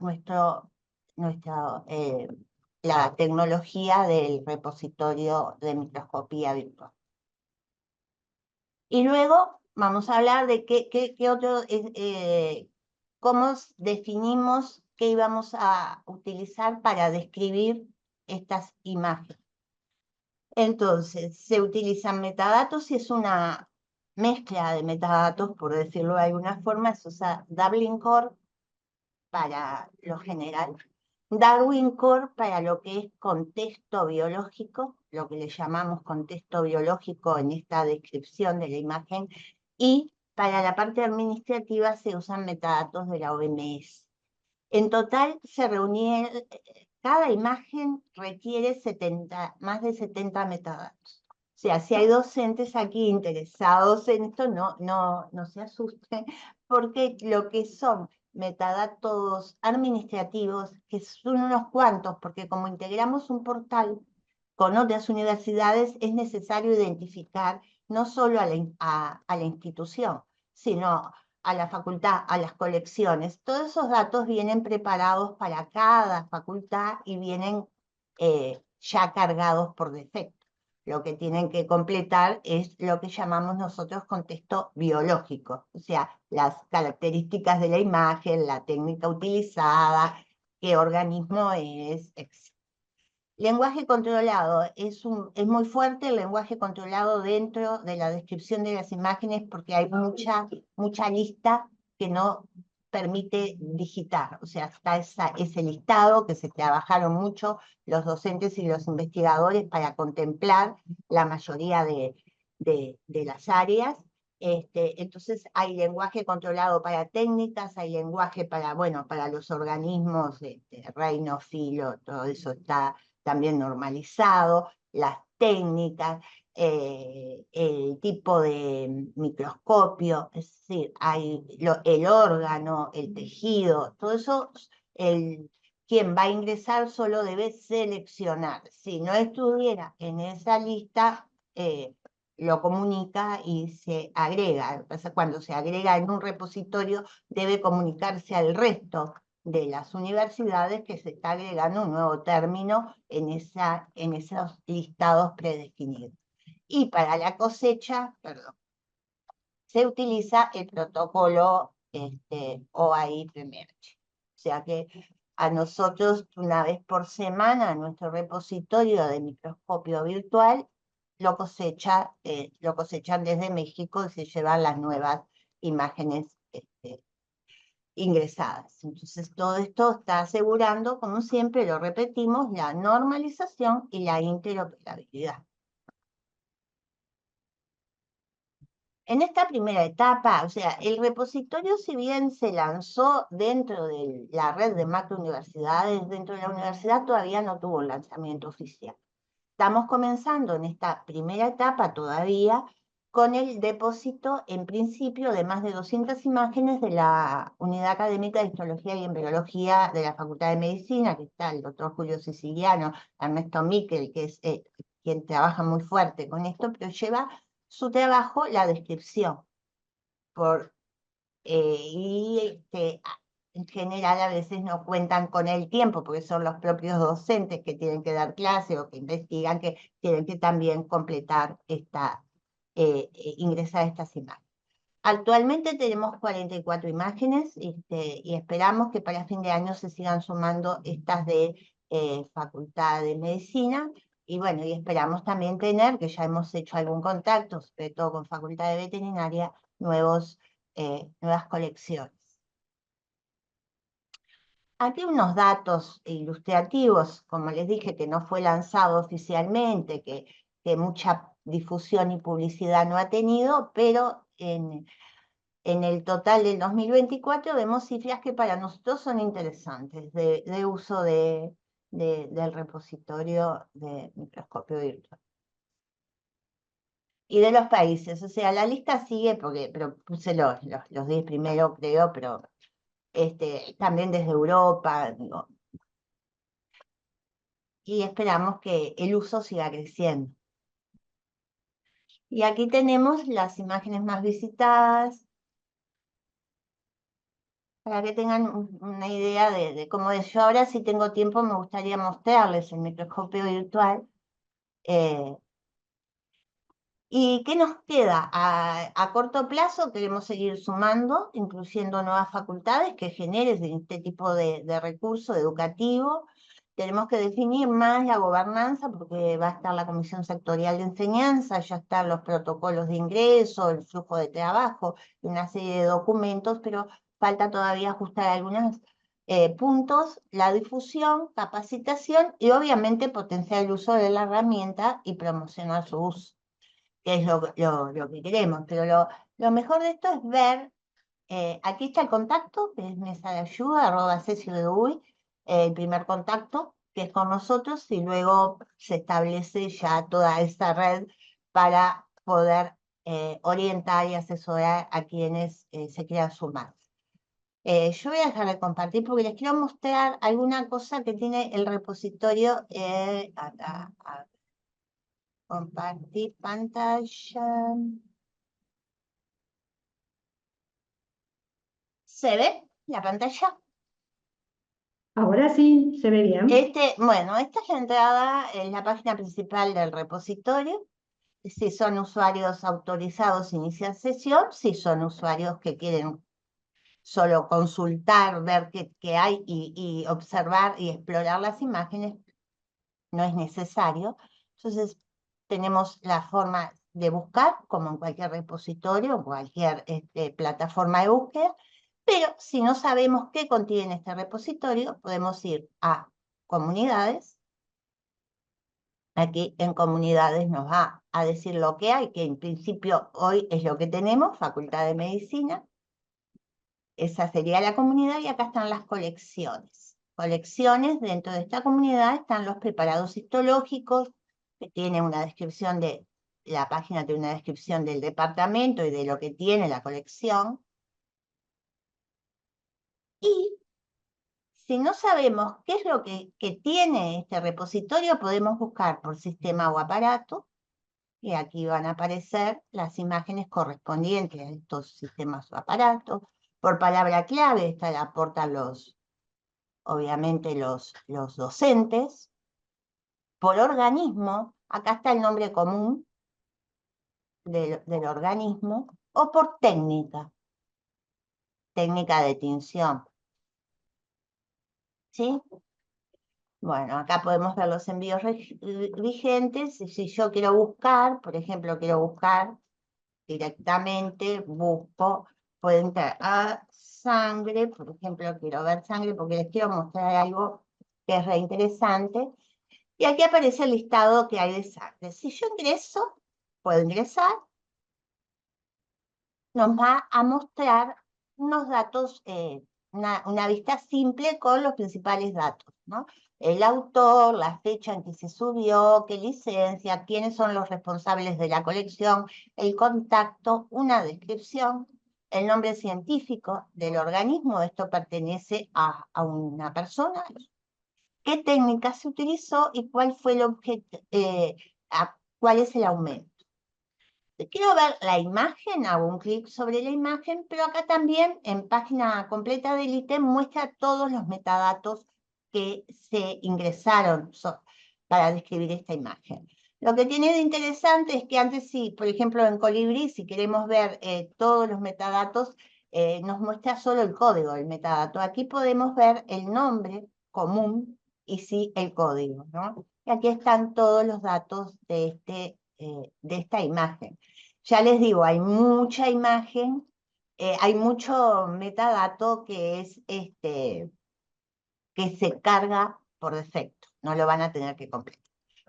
la tecnología del repositorio de microscopía virtual. Y luego vamos a hablar de cómo definimos qué íbamos a utilizar para describir estas imágenes. Entonces, se utilizan metadatos y es una mezcla de metadatos, por decirlo de alguna forma. Se usa Dublin Core para lo general, Darwin Core para lo que es contexto biológico, lo que le llamamos contexto biológico en esta descripción de la imagen, y para la parte administrativa se usan metadatos de la OMS. En total cada imagen requiere más de 70 metadatos. O sea, si hay docentes aquí interesados en esto, no se asusten, porque lo que son metadatos administrativos, que son unos cuantos, porque como integramos un portal con otras universidades, es necesario identificar no solo a la institución, sino a la facultad, a las colecciones. Todos esos datos vienen preparados para cada facultad y vienen ya cargados por defecto. Lo que tienen que completar es lo que llamamos nosotros contexto biológico, o sea, las características de la imagen, la técnica utilizada, qué organismo es, etc. Lenguaje controlado. Es muy fuerte el lenguaje controlado dentro de la descripción de las imágenes porque hay mucha lista que no permite digitar, o sea, está ese listado que se trabajaron mucho los docentes y los investigadores para contemplar la mayoría de las áreas. Entonces hay lenguaje controlado para técnicas, hay lenguaje para, bueno, para los organismos, reino, filo, todo eso está también normalizado, las técnicas, el tipo de microscopio, es decir, hay el órgano, el tejido, todo eso, quien va a ingresar solo debe seleccionar. Si no estuviera en esa lista, lo comunica y se agrega. Cuando se agrega en un repositorio, debe comunicarse al resto de las universidades que se está agregando un nuevo término en esos listados predefinidos. Y para la cosecha, perdón, se utiliza el protocolo OAI-PMH. O sea que a nosotros, una vez por semana, nuestro repositorio de microscopio virtual lo cosechan desde México y se llevan las nuevas imágenes ingresadas. Entonces, todo esto está asegurando, como siempre lo repetimos, la normalización y la interoperabilidad. En esta primera etapa, o sea, el repositorio, si bien se lanzó dentro de la red de macrouniversidades, dentro de la universidad todavía no tuvo un lanzamiento oficial. Estamos comenzando en esta primera etapa todavía con el depósito, en principio, de más de 200 imágenes de la Unidad Académica de Histología y Embriología de la Facultad de Medicina, que está el doctor Julio Siciliano, Ernesto Miquel, que es quien trabaja muy fuerte con esto, pero lleva su trabajo la descripción. En general a veces no cuentan con el tiempo, porque son los propios docentes que tienen que dar clase o que investigan, que tienen que también completar ingresar estas imágenes. Actualmente tenemos 44 imágenes y esperamos que para fin de año se sigan sumando estas de Facultad de Medicina. Y bueno, y esperamos también tener, que ya hemos hecho algún contacto, sobre todo con Facultad de Veterinaria, nuevas colecciones. Aquí unos datos ilustrativos, como les dije, que no fue lanzado oficialmente, que mucha difusión y publicidad no ha tenido, pero en el total del 2024 vemos cifras que para nosotros son interesantes de uso del repositorio de microscopio virtual. Y de los países, o sea, la lista sigue, pero puse los 10 primero, creo, pero también desde Europa, digo, y esperamos que el uso siga creciendo. Y aquí tenemos las imágenes más visitadas, para que tengan una idea de cómo es. Yo ahora, si tengo tiempo, me gustaría mostrarles el microscopio virtual. ¿Y qué nos queda? A corto plazo queremos seguir sumando, incluyendo nuevas facultades que generen este tipo de recurso educativo. Tenemos que definir más la gobernanza porque va a estar la Comisión Sectorial de Enseñanza, ya están los protocolos de ingreso, el flujo de trabajo, una serie de documentos, pero falta todavía ajustar algunos puntos, la difusión, capacitación y obviamente potenciar el uso de la herramienta y promocionar su uso, que es lo que queremos. Pero lo mejor de esto es ver, aquí está el contacto, que es mesa de ayuda, @cesiodeuy, el primer contacto, que es con nosotros, y luego se establece ya toda esta red para poder orientar y asesorar a quienes se quieran sumar. Yo voy a dejar de compartir porque les quiero mostrar alguna cosa que tiene el repositorio. Compartir pantalla. ¿Se ve la pantalla? Ahora sí, se ve bien. Bueno, esta es la entrada en la página principal del repositorio. Si son usuarios autorizados, inician sesión. Si son usuarios que quieren solo consultar, ver qué hay y observar y explorar las imágenes, no es necesario. Entonces, tenemos la forma de buscar, como en cualquier repositorio, cualquier plataforma de búsqueda. Pero si no sabemos qué contiene este repositorio, podemos ir a comunidades. Aquí en comunidades nos va a decir lo que hay, que en principio hoy es lo que tenemos, Facultad de Medicina. Esa sería la comunidad y acá están las colecciones. Colecciones, dentro de esta comunidad están los preparados histológicos, que tiene una descripción de, la página tiene una descripción del departamento y de lo que tiene la colección. Y si no sabemos qué es lo que tiene este repositorio, podemos buscar por sistema o aparato, y aquí van a aparecer las imágenes correspondientes a estos sistemas o aparatos. Por palabra clave, esta la aportan obviamente los docentes. Por organismo, acá está el nombre común del organismo, o por técnica de tinción. ¿Sí? Bueno, acá podemos ver los envíos vigentes. Y si yo quiero buscar, por ejemplo, quiero buscar directamente, busco, puedo entrar a sangre, por ejemplo, quiero ver sangre porque les quiero mostrar algo que es re interesante. Y aquí aparece el listado que hay de sangre. Si yo ingreso, puedo ingresar, nos va a mostrar unos datos, una vista simple con los principales datos, ¿no? El autor, la fecha en que se subió, qué licencia, quiénes son los responsables de la colección, el contacto, una descripción, el nombre científico del organismo, esto pertenece a una persona, qué técnica se utilizó y cuál fue el objeto, cuál es el aumento. Si quiero ver la imagen, hago un clic sobre la imagen, pero acá también en página completa del ítem muestra todos los metadatos que se ingresaron para describir esta imagen. Lo que tiene de interesante es que antes, sí, por ejemplo, en Colibrí, si queremos ver todos los metadatos, nos muestra solo el código del metadato. Aquí podemos ver el nombre común y sí el código, ¿no? Y aquí están todos los datos de esta imagen. Ya les digo, hay mucha imagen, hay mucho metadato que se carga por defecto, no lo van a tener que completar.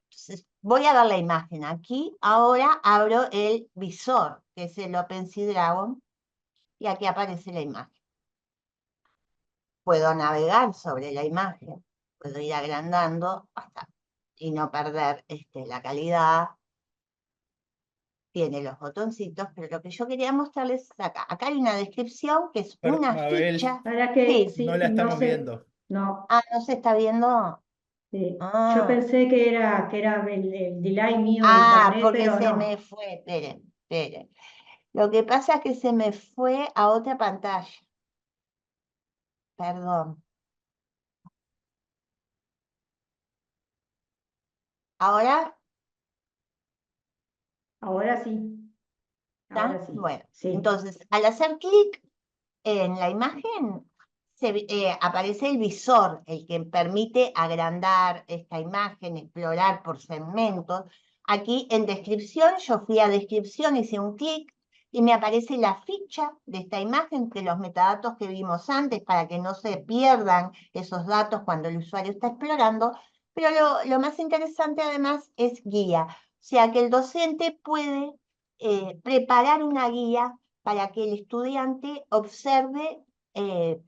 Entonces, voy a dar la imagen aquí. Ahora abro el visor, que es el OpenSea Dragon, y aquí aparece la imagen. Puedo navegar sobre la imagen, puedo ir agrandando y no perder la calidad. Tiene los botoncitos, pero lo que yo quería mostrarles es acá. Acá hay una descripción que es Pero, una Mabel, ficha. Para que, Sí. no sí, la no estamos sé, viendo. no, Ah, ¿no se está viendo? yo Ah, pensé que era el delay mío de ah, internet, porque pero se me no. fue. Esperen. Lo que pasa es que se me fue a otra pantalla. Perdón. ¿Ahora Ahora sí, está? ahora sí, Bueno, sí. entonces, al hacer clic en la imagen, aparece el visor, el que permite agrandar esta imagen, explorar por segmentos. Aquí en descripción, yo fui a descripción, hice un clic y me aparece la ficha de esta imagen, que los metadatos que vimos antes, para que no se pierdan esos datos cuando el usuario está explorando. Pero lo más interesante además es guía, o sea que el docente puede preparar una guía para que el estudiante observe eh,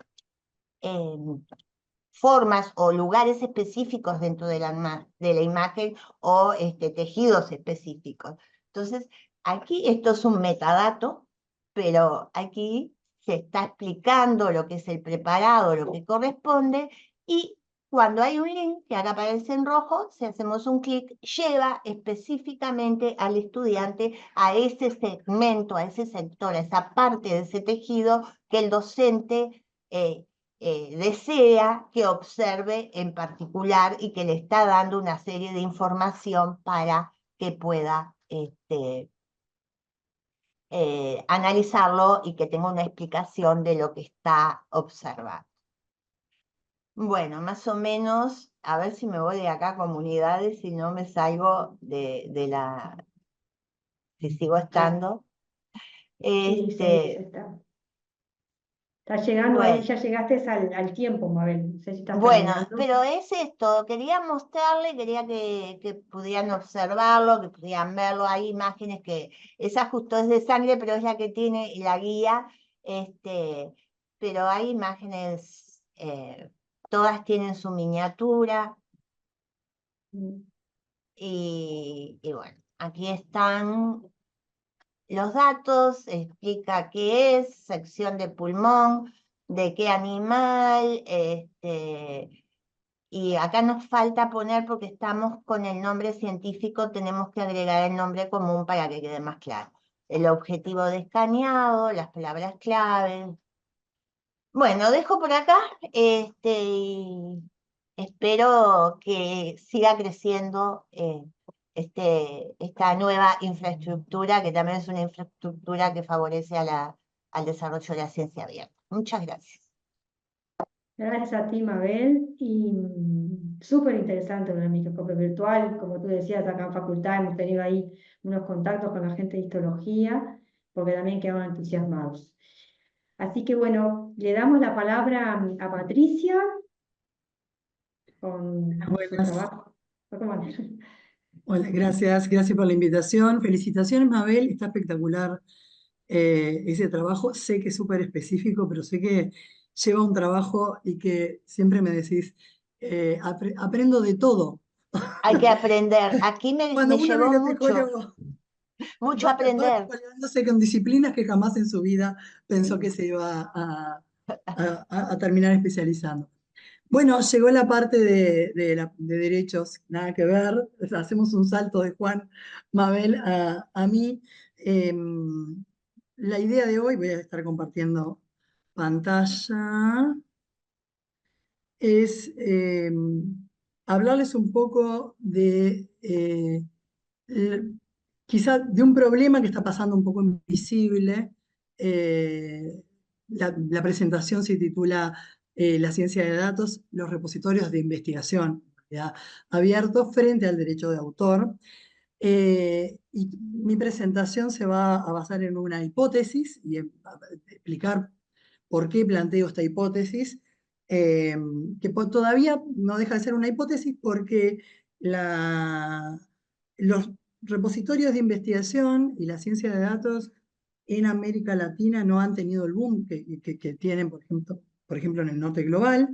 formas o lugares específicos dentro de la imagen o tejidos específicos. Entonces, aquí esto es un metadato, pero aquí se está explicando lo que es el preparado, lo que corresponde, y cuando hay un link que acá aparece en rojo, si hacemos un clic, lleva específicamente al estudiante a ese segmento, a ese sector, a esa parte de ese tejido que el docente desea que observe en particular y que le está dando una serie de información para que pueda analizarlo y que tenga una explicación de lo que está observando. Bueno, más o menos, a ver si me voy de acá a comunidades y no me salgo si sigo estando. Sí, sí, se está. Estás llegando ahí, Bueno. ya llegaste al tiempo, Mabel. No sé si estás Bueno, terminando. pero es esto, quería mostrarle, quería que pudieran observarlo, que pudieran verlo. Hay imágenes que, esa justo es de sangre, pero es la que tiene la guía, pero hay imágenes, todas tienen su miniatura, Mm. y bueno, aquí están los datos, explica qué es, sección de pulmón, de qué animal, y acá nos falta poner, porque estamos con el nombre científico, tenemos que agregar el nombre común para que quede más claro. El objetivo de escaneado, las palabras clave. Bueno, dejo por acá, y espero que siga creciendo esta nueva infraestructura, que también es una infraestructura que favorece al desarrollo de la ciencia abierta. Muchas gracias. Gracias a ti, Mabel. Y súper interesante el microscopio virtual. Como tú decías, acá en facultad hemos tenido ahí unos contactos con la gente de histología, porque también quedaron entusiasmados. Así que bueno, le damos la palabra a Patricia con su Buenas, trabajo. hola, gracias por la invitación. Felicitaciones, Mabel, está espectacular ese trabajo. Sé que es súper específico, pero sé que lleva un trabajo y que siempre me decís, aprendo de todo. Hay que aprender. Aquí Cuando me uno es llevó mucho, bibliotecólogo, mucho va aprender. colándose con disciplinas que jamás en su vida pensó que se iba a terminar especializando. Bueno, llegó la parte de derechos, nada que ver, o sea, hacemos un salto de Juan Mabel a mí. La idea de hoy, voy a estar compartiendo pantalla, es hablarles un poco de quizá de un problema que está pasando un poco invisible. La presentación se titula La ciencia de datos, los repositorios de investigación ya, abiertos frente al derecho de autor. Y mi presentación se va a basar en una hipótesis y explicar por qué planteo esta hipótesis, que todavía no deja de ser una hipótesis porque los repositorios de investigación y la ciencia de datos en América Latina no han tenido el boom que tienen, por ejemplo, en el norte global,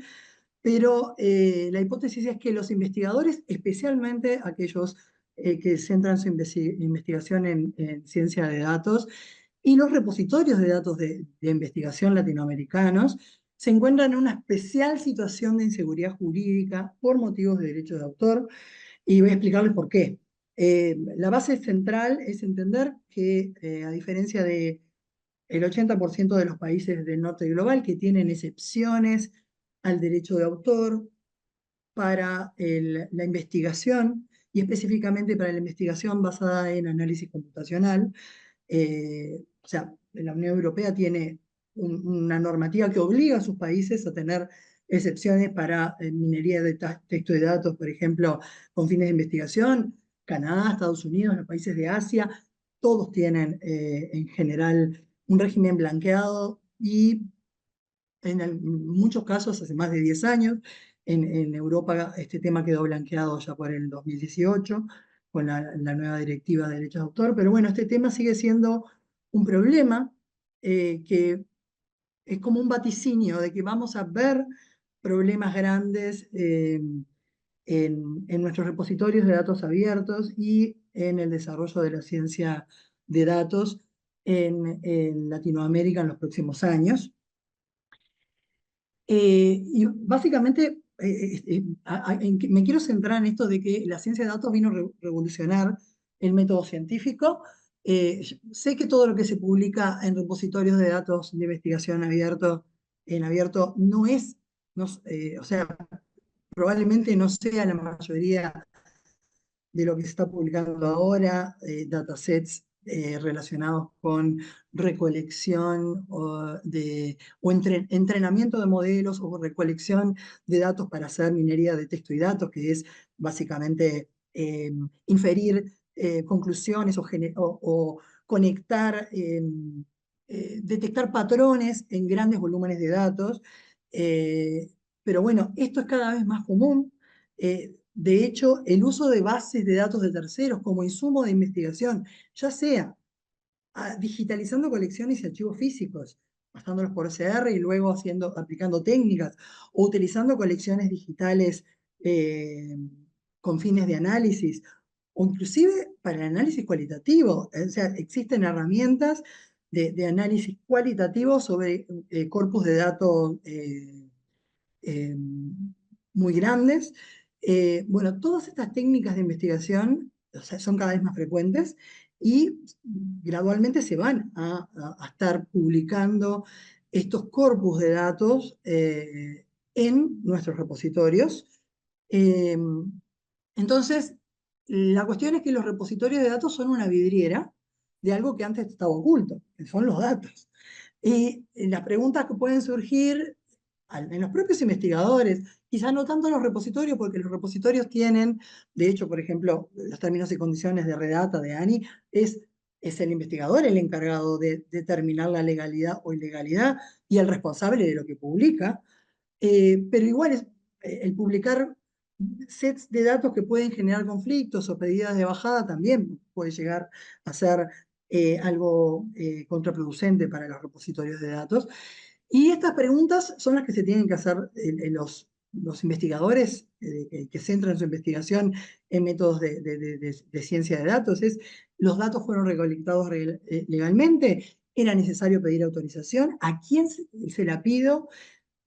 pero la hipótesis es que los investigadores, especialmente aquellos que centran su investigación en ciencia de datos, y los repositorios de datos de investigación latinoamericanos, se encuentran en una especial situación de inseguridad jurídica por motivos de derecho de autor, y voy a explicarles por qué. La base central es entender que, a diferencia del 80% de los países del norte global que tienen excepciones al derecho de autor para la investigación, y específicamente para la investigación basada en análisis computacional, o sea, la Unión Europea tiene una normativa que obliga a sus países a tener excepciones para minería de texto de datos, por ejemplo, con fines de investigación. Canadá, Estados Unidos, los países de Asia, todos tienen en general un régimen blanqueado, y en muchos casos hace más de 10 años. En Europa este tema quedó blanqueado ya por el 2018 con la nueva directiva de derechos de autor, pero bueno, este tema sigue siendo un problema que es como un vaticinio de que vamos a ver problemas grandes en nuestros repositorios de datos abiertos y en el desarrollo de la ciencia de datos en Latinoamérica en los próximos años. Y básicamente me quiero centrar en esto de que la ciencia de datos vino a revolucionar el método científico. Sé que todo lo que se publica en repositorios de datos de investigación en abierto no es, o sea, probablemente no sea la mayoría de lo que se está publicando ahora, datasets relacionados con recolección entrenamiento de modelos o recolección de datos para hacer minería de texto y datos, que es básicamente inferir conclusiones o conectar detectar patrones en grandes volúmenes de datos, pero bueno, esto es cada vez más común. De hecho, el uso de bases de datos de terceros como insumo de investigación, ya sea digitalizando colecciones y archivos físicos, pasándolos por OCR y luego aplicando técnicas, o utilizando colecciones digitales con fines de análisis, o inclusive para el análisis cualitativo. O sea, existen herramientas de análisis cualitativo sobre corpus de datos muy grandes. Bueno, todas estas técnicas de investigación, o sea, son cada vez más frecuentes y gradualmente se van a estar publicando estos corpus de datos en nuestros repositorios. Entonces, la cuestión es que los repositorios de datos son una vidriera de algo que antes estaba oculto, que son los datos. Y las preguntas que pueden surgir en los propios investigadores, quizás no tanto en los repositorios, porque los repositorios tienen, de hecho, por ejemplo, los términos y condiciones de Redata, de ANI, es el investigador el encargado de determinar la legalidad o ilegalidad y el responsable de lo que publica, pero igual el publicar sets de datos que pueden generar conflictos o pedidas de bajada también puede llegar a ser algo contraproducente para los repositorios de datos. Y estas preguntas son las que se tienen que hacer los investigadores que centran su investigación en métodos de ciencia de datos. ¿Los datos fueron recolectados legalmente? ¿Era necesario pedir autorización? ¿A quién se la pido?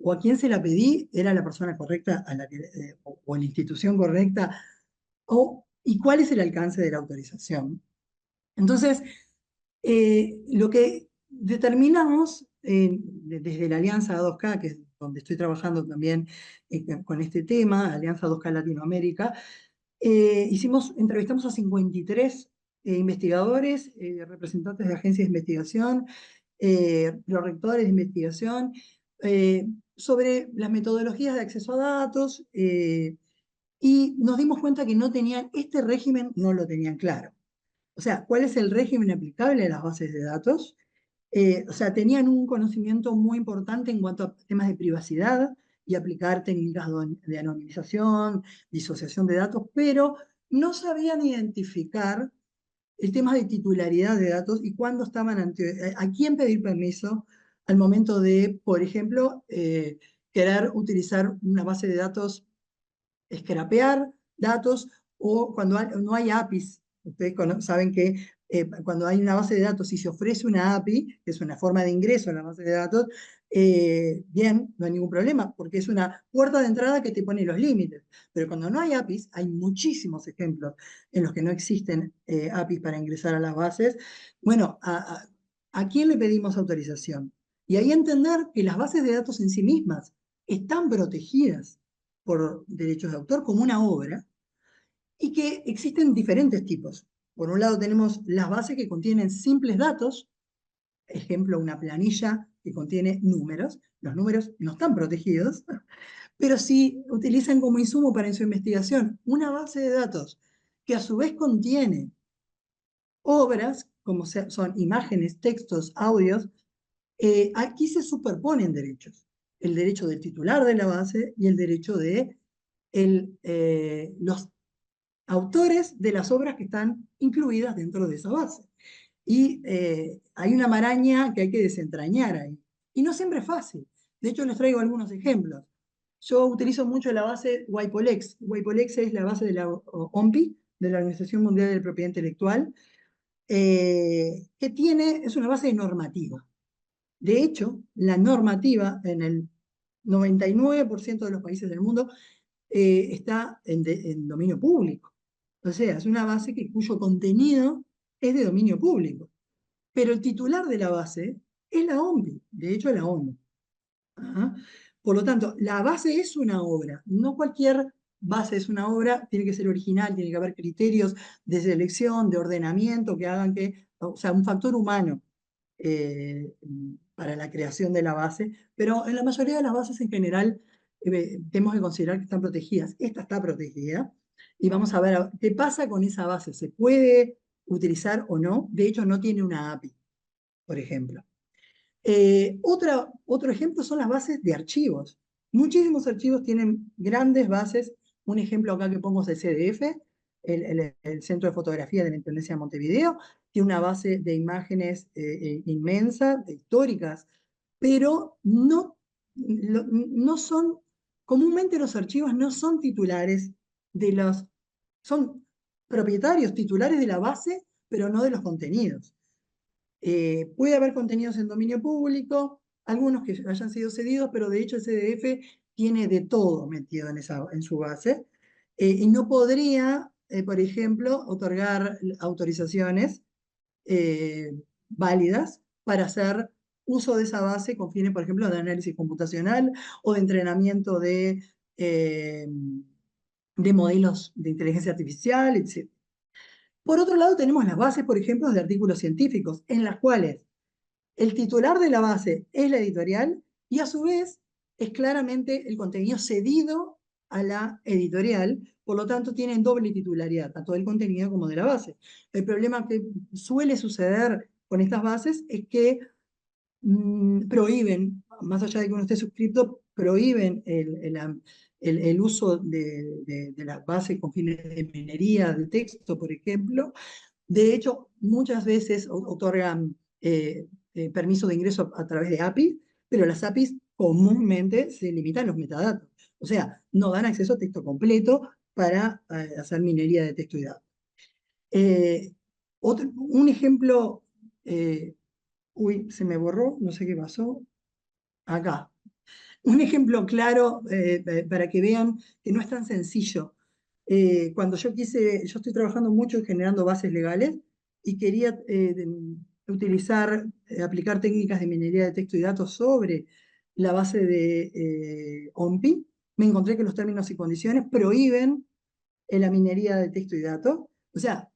¿O a quién se la pedí? ¿Era la persona correcta o la institución correcta? ¿Y cuál es el alcance de la autorización? Entonces, lo que determinamos desde la Alianza A2K, que es donde estoy trabajando también con este tema, Alianza A2K Latinoamérica, entrevistamos a 53 investigadores, representantes de agencias de investigación, prorectores de investigación, sobre las metodologías de acceso a datos, y nos dimos cuenta que este régimen no lo tenían claro. O sea, ¿cuál es el régimen aplicable a las bases de datos? O sea, tenían un conocimiento muy importante en cuanto a temas de privacidad y aplicar técnicas de anonimización, disociación de datos, pero no sabían identificar el tema de titularidad de datos y cuándo estaban a quién pedir permiso al momento de, por ejemplo, querer utilizar una base de datos, scrapear datos, o cuando no hay APIs. Ustedes saben que cuando hay una base de datos y se ofrece una API, que es una forma de ingreso a la base de datos, bien, no hay ningún problema, porque es una puerta de entrada que te pone los límites. Pero cuando no hay APIs, hay muchísimos ejemplos en los que no existen APIs para ingresar a las bases. Bueno, ¿a quién le pedimos autorización? Y ahí entender que las bases de datos en sí mismas están protegidas por derechos de autor como una obra, y que existen diferentes tipos. Por un lado tenemos las bases que contienen simples datos, ejemplo, una planilla que contiene números. Los números no están protegidos, pero si utilizan como insumo para su investigación una base de datos que a su vez contiene obras, como son imágenes, textos, audios, aquí se superponen derechos. El derecho del titular de la base y el derecho de los autores de las obras que están incluidas dentro de esa base. Y hay una maraña que hay que desentrañar ahí. Y no siempre es fácil. De hecho, les traigo algunos ejemplos. Yo utilizo mucho la base WIPOLEX. WIPOLEX es la base de la OMPI, de la Organización Mundial de la Propiedad Intelectual, que es una base normativa. De hecho, la normativa en el 99% de los países del mundo está en dominio público. O sea, es una base cuyo contenido es de dominio público. Pero el titular de la base es la OMPI, de hecho la ONU. Ajá. Por lo tanto, la base es una obra, no cualquier base es una obra, tiene que ser original, tiene que haber criterios de selección, de ordenamiento que hagan o sea, un factor humano para la creación de la base, pero en la mayoría de las bases en general tenemos que considerar que están protegidas. Esta está protegida y vamos a ver qué pasa con esa base. ¿Se puede utilizar o no? De hecho, no tiene una API, por ejemplo. Otro ejemplo son las bases de archivos. Muchísimos archivos tienen grandes bases. Un ejemplo acá que pongo es el CDF, el Centro de Fotografía de la Intendencia de Montevideo. Tiene una base de imágenes inmensa, históricas, pero no son, comúnmente los archivos no son titulares son propietarios, titulares de la base, pero no de los contenidos. Puede haber contenidos en dominio público, algunos que hayan sido cedidos, pero de hecho el CDF tiene de todo metido en su base, y no podría, por ejemplo, otorgar autorizaciones válidas para hacer uso de esa base con fines, por ejemplo, de análisis computacional o de entrenamiento de modelos de inteligencia artificial, etc. Por otro lado, tenemos las bases, por ejemplo, de artículos científicos, en las cuales el titular de la base es la editorial y a su vez es claramente el contenido cedido a la editorial, por lo tanto tienen doble titularidad, tanto del contenido como de la base. El problema que suele suceder con estas bases es que prohíben, más allá de que uno esté suscrito, prohíben el uso de la base con fines de minería de texto, por ejemplo. De hecho, muchas veces otorgan permiso de ingreso a través de APIs, pero las APIs comúnmente se limitan a los metadatos. O sea, no dan acceso a texto completo para hacer minería de texto y datos. Un ejemplo, uy, se me borró, no sé qué pasó. Acá. Un ejemplo claro para que vean que no es tan sencillo. Cuando yo estoy trabajando mucho y generando bases legales y quería aplicar técnicas de minería de texto y datos sobre la base de OMPI, me encontré que los términos y condiciones prohíben la minería de texto y datos. O sea,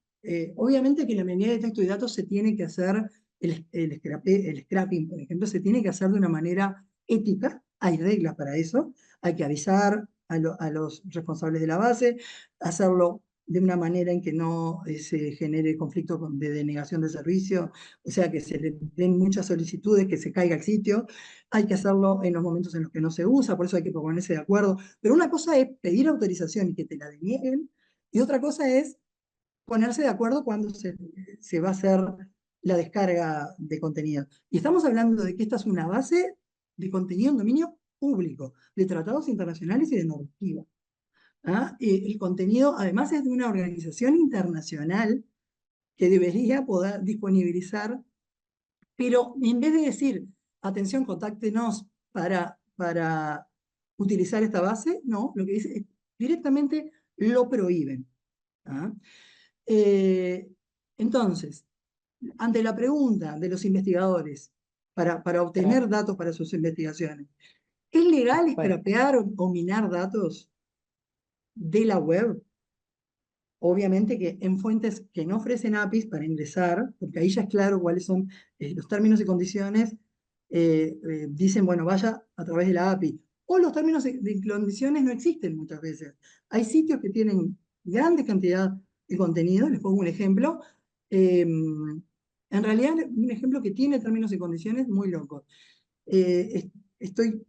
obviamente que la minería de texto y datos se tiene que hacer, el scrapping, por ejemplo, se tiene que hacer de una manera ética, hay reglas para eso, hay que avisar a los responsables de la base, hacerlo de una manera en que no se genere conflicto de denegación de servicio, o sea, que se le den muchas solicitudes, que se caiga el sitio, hay que hacerlo en los momentos en los que no se usa, por eso hay que ponerse de acuerdo, pero una cosa es pedir autorización y que te la denieguen, y otra cosa es ponerse de acuerdo cuando se va a hacer la descarga de contenido. Y estamos hablando de que esta es una base de contenido en dominio público, de tratados internacionales y de normativa. El contenido, además, es de una organización internacional que debería poder disponibilizar, pero en vez de decir, atención, contáctenos para utilizar esta base, no, lo que dice es directamente lo prohíben. Entonces, ante la pregunta de los investigadores para obtener datos para sus investigaciones, ¿es legal scrapear o minar datos de la web? Obviamente que en fuentes que no ofrecen APIs para ingresar, porque ahí ya es claro cuáles son los términos y condiciones, dicen, bueno, vaya a través de la API. O los términos y condiciones no existen muchas veces. Hay sitios que tienen grande cantidad de contenido, les pongo un ejemplo. En realidad, un ejemplo que tiene términos y condiciones muy locos. Estoy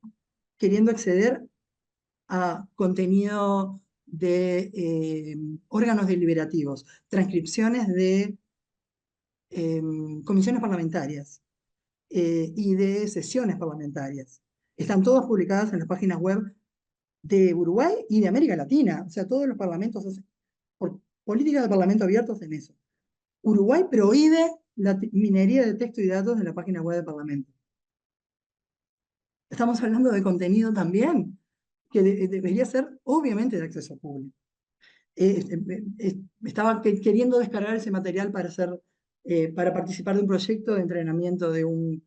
queriendo acceder a contenido de órganos deliberativos, transcripciones de comisiones parlamentarias y de sesiones parlamentarias. Están todas publicadas en las páginas web de Uruguay y de América Latina. O sea, todos los parlamentos hacen por políticas de parlamento abiertos en eso. Uruguay prohíbe la minería de texto y datos en la página web del Parlamento. Estamos hablando de contenido también, que debería ser obviamente de acceso público. Estaba queriendo descargar ese material para participar de un proyecto de entrenamiento de un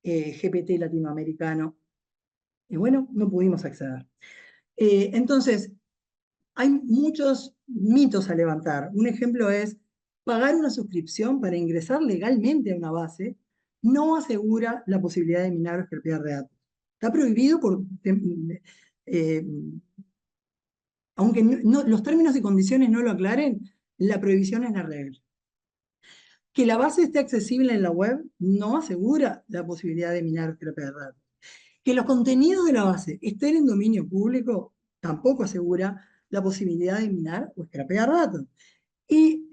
GPT latinoamericano. Y bueno, no pudimos acceder. Entonces, hay muchos mitos a levantar. Un ejemplo es, pagar una suscripción para ingresar legalmente a una base no asegura la posibilidad de minar o scrapear de datos. Está prohibido aunque los términos y condiciones no lo aclaren, la prohibición es la regla. Que la base esté accesible en la web no asegura la posibilidad de minar o scrapear datos. Que los contenidos de la base estén en dominio público tampoco asegura la posibilidad de minar o scrapear datos. Y,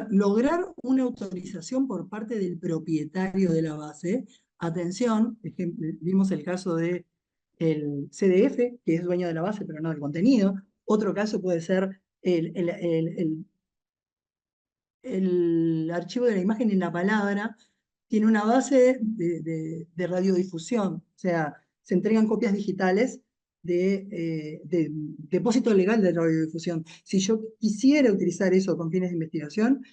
lograr una autorización por parte del propietario de la base. Atención, vimos el caso del CDF, que es dueño de la base, pero no del contenido. Otro caso puede ser el archivo de la imagen en la palabra. Tiene una base de radiodifusión, o sea, se entregan copias digitales de depósito legal de radiodifusión. Si yo quisiera utilizar eso con fines de investigación,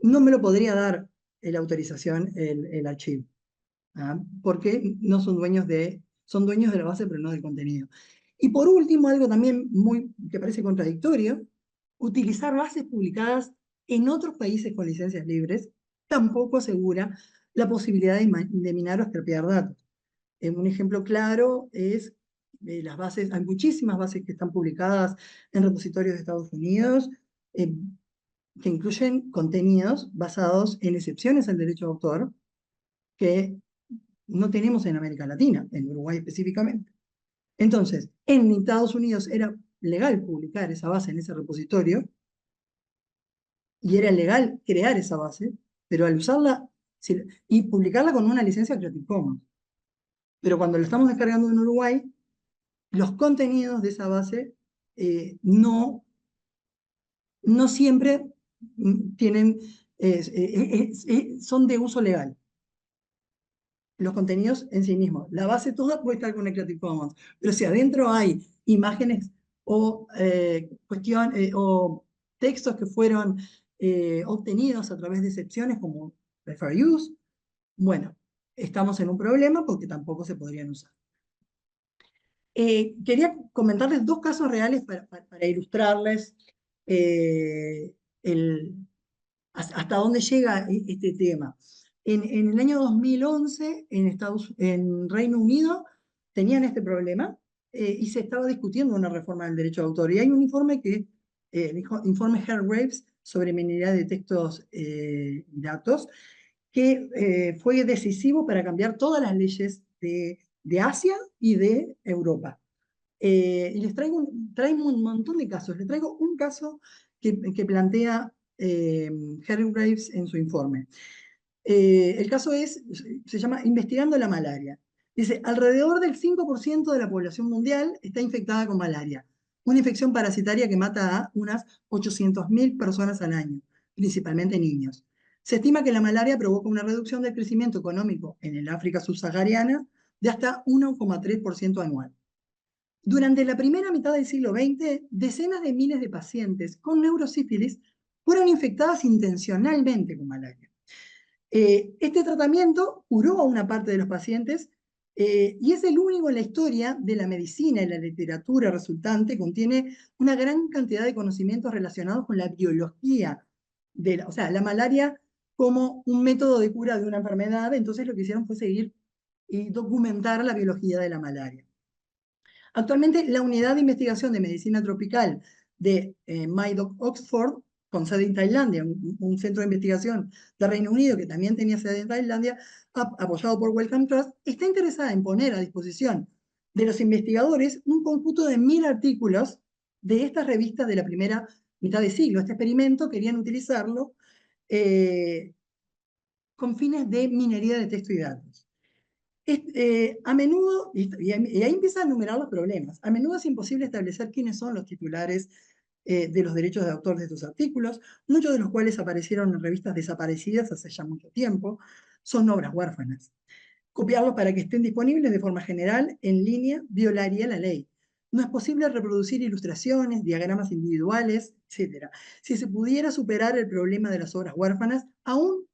no me lo podría dar la autorización el archivo, porque no son dueños son dueños de la base, pero no del contenido. Y por último, algo también que parece contradictorio, utilizar bases publicadas en otros países con licencias libres tampoco asegura la posibilidad de minar o scrapear datos. Un ejemplo claro es las bases. Hay muchísimas bases que están publicadas en repositorios de Estados Unidos, que incluyen contenidos basados en excepciones al derecho de autor que no tenemos en América Latina, en Uruguay específicamente. Entonces, en Estados Unidos era legal publicar esa base en ese repositorio y era legal crear esa base, pero al usarla y publicarla con una licencia Creative Commons. Pero cuando lo estamos descargando en Uruguay, los contenidos de esa base no siempre tienen, son de uso legal. Los contenidos en sí mismos. La base toda puede estar con el Creative Commons, pero si adentro hay imágenes o o textos que fueron obtenidos a través de excepciones como Fair Use, bueno, estamos en un problema porque tampoco se podrían usar. Quería comentarles dos casos reales para ilustrarles hasta dónde llega este tema. En el año 2011, en Reino Unido, tenían este problema y se estaba discutiendo una reforma del derecho de autor. Y hay un informe el informe Hargraves sobre minería de textos y datos, que fue decisivo para cambiar todas las leyes de Asia y de Europa. Y les traigo un montón de casos. Les traigo un caso que plantea Hargraves en su informe. El caso se llama Investigando la malaria. Dice, alrededor del 5% de la población mundial está infectada con malaria, una infección parasitaria que mata a unas 800.000 personas al año, principalmente niños. Se estima que la malaria provoca una reducción del crecimiento económico en el África subsahariana de hasta 1,3% anual. Durante la primera mitad del siglo XX, decenas de miles de pacientes con neurosífilis fueron infectadas intencionalmente con malaria. Este tratamiento curó a una parte de los pacientes y es el único en la historia de la medicina y la literatura resultante. Contiene una gran cantidad de conocimientos relacionados con la biología, o sea, la malaria como un método de cura de una enfermedad. Entonces lo que hicieron fue seguir y documentar la biología de la malaria. Actualmente, la Unidad de Investigación de Medicina Tropical de MyDoc Oxford, con sede en Tailandia, un centro de investigación de Reino Unido que también tenía sede en Tailandia, apoyado por Wellcome Trust, está interesada en poner a disposición de los investigadores un conjunto de 1000 artículos de estas revistas de la primera mitad de siglo. Este experimento querían utilizarlo con fines de minería de texto y datos. A menudo, y ahí empieza a enumerar los problemas, a menudo es imposible establecer quiénes son los titulares de los derechos de autor de estos artículos, muchos de los cuales aparecieron en revistas desaparecidas hace ya mucho tiempo. Son obras huérfanas. Copiarlos para que estén disponibles de forma general en línea violaría la ley. No es posible reproducir ilustraciones, diagramas individuales, etc. Si se pudiera superar el problema de las obras huérfanas, aún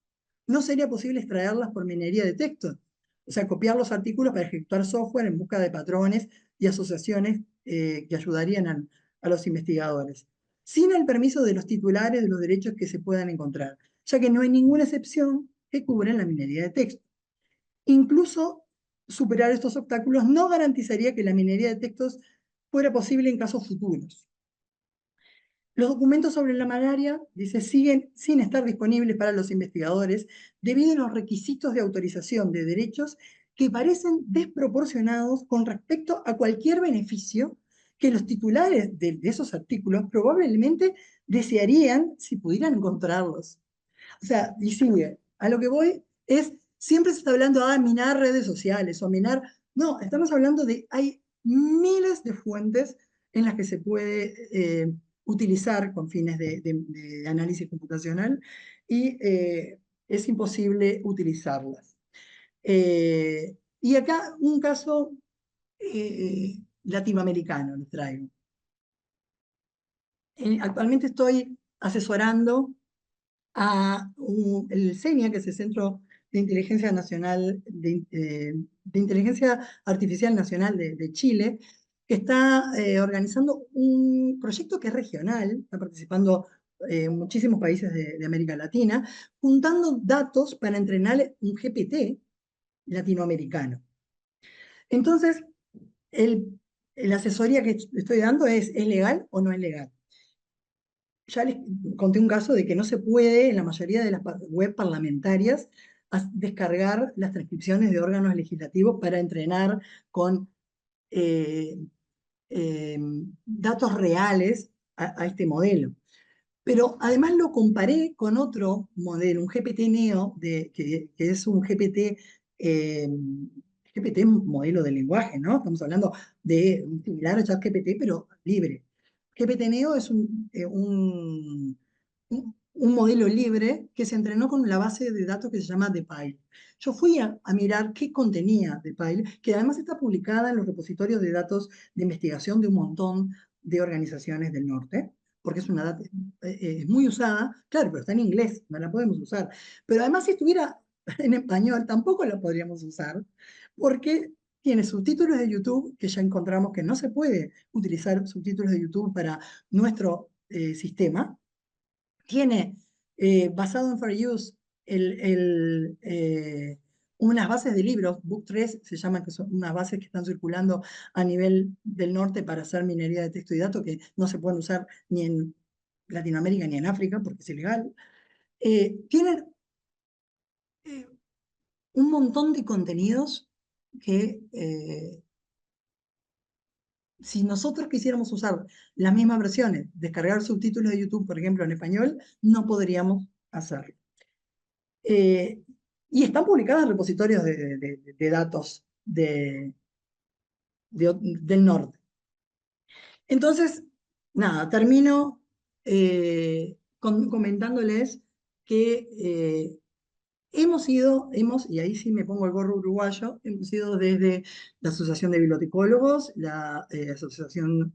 no sería posible extraerlas por minería de texto. O sea, copiar los artículos para ejecutar software en busca de patrones y asociaciones que ayudarían a los investigadores, sin el permiso de los titulares de los derechos que se puedan encontrar, ya que no hay ninguna excepción que cubra la minería de texto. Incluso superar estos obstáculos no garantizaría que la minería de textos fuera posible en casos futuros. Los documentos sobre la malaria, dice, siguen sin estar disponibles para los investigadores debido a los requisitos de autorización de derechos que parecen desproporcionados con respecto a cualquier beneficio que los titulares de esos artículos probablemente desearían si pudieran encontrarlos. O sea, y sigue, a lo que voy es, siempre se está hablando de minar redes sociales o minar, no, estamos hablando de, hay miles de fuentes en las que se puede utilizar con fines de análisis computacional y es imposible utilizarlas. Y acá un caso latinoamericano les traigo. Actualmente estoy asesorando a el CENIA, que es el Centro de Inteligencia Nacional, de Inteligencia Artificial Nacional de Chile, que está organizando un proyecto que es regional, está participando muchísimos países de América Latina, juntando datos para entrenar un GPT latinoamericano. Entonces, la asesoría que estoy dando ¿es legal o no es legal? Ya les conté un caso de que no se puede en la mayoría de las web parlamentarias descargar las transcripciones de órganos legislativos para entrenar con datos reales a este modelo. Pero además lo comparé con otro modelo, un GPT-NEO, que es un GPT modelo de lenguaje, ¿no? Estamos hablando de un similar a ChatGPT, pero libre. GPT-NEO es un modelo libre que se entrenó con la base de datos que se llama DeepL. Yo fui a mirar qué contenía DeepL, que además está publicada en los repositorios de datos de investigación de un montón de organizaciones del norte, porque es una data es muy usada, claro, pero está en inglés, no la podemos usar. Pero además si estuviera en español tampoco la podríamos usar, porque tiene subtítulos de YouTube, que ya encontramos que no se puede utilizar subtítulos de YouTube para nuestro sistema. Tiene, basado en Fair Use, unas bases de libros, Book 3 se llaman, que son unas bases que están circulando a nivel del norte para hacer minería de texto y datos, que no se pueden usar ni en Latinoamérica ni en África, porque es ilegal. Tienen un montón de contenidos que si nosotros quisiéramos usar las mismas versiones, descargar subtítulos de YouTube, por ejemplo, en español, no podríamos hacerlo. Y están publicadas en repositorios de datos del norte. Entonces, nada, termino comentándoles que hemos ido, y ahí sí me pongo el gorro uruguayo, hemos ido desde la Asociación de Bibliotecólogos, la Asociación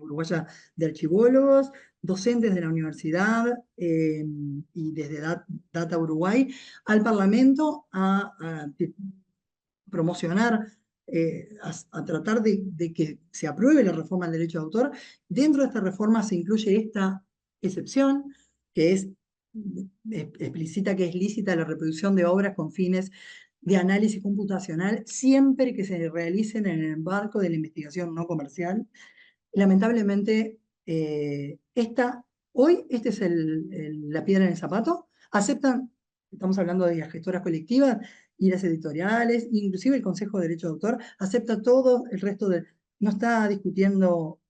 Uruguaya de Archivólogos, docentes de la universidad y desde Data Uruguay al Parlamento a promocionar, a tratar de que se apruebe la reforma del derecho de autor. Dentro de esta reforma se incluye esta excepción, que es explícita que es lícita la reproducción de obras con fines de análisis computacional siempre que se realicen en el marco de la investigación no comercial. Lamentablemente, hoy esta es la piedra en el zapato. Aceptan, estamos hablando de las gestoras colectivas y las editoriales, inclusive el Consejo de Derecho de Autor, acepta todo el resto no está discutiendo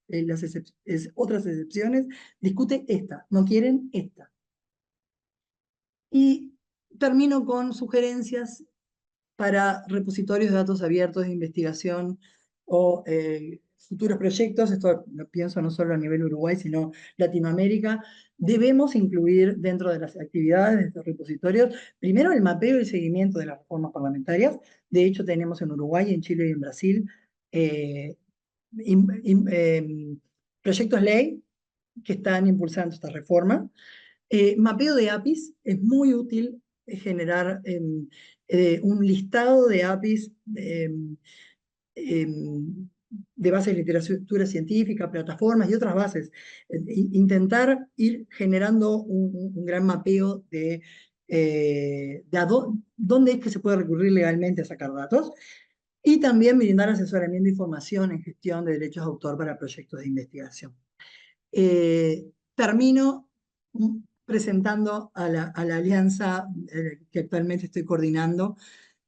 otras excepciones, discute esta, no quieren esta. Y termino con sugerencias para repositorios de datos abiertos de investigación o futuros proyectos. Esto lo pienso no solo a nivel Uruguay, sino Latinoamérica. Debemos incluir dentro de las actividades de estos repositorios, primero el mapeo y el seguimiento de las reformas parlamentarias. De hecho, tenemos en Uruguay, en Chile y en Brasil proyectos ley que están impulsando esta reforma. Mapeo de APIs, es muy útil generar un listado de APIs de bases de literatura científica, plataformas y otras bases. Intentar ir generando un gran mapeo de dónde es que se puede recurrir legalmente a sacar datos. Y también brindar asesoramiento e información en gestión de derechos de autor para proyectos de investigación. termino presentando a la alianza que actualmente estoy coordinando,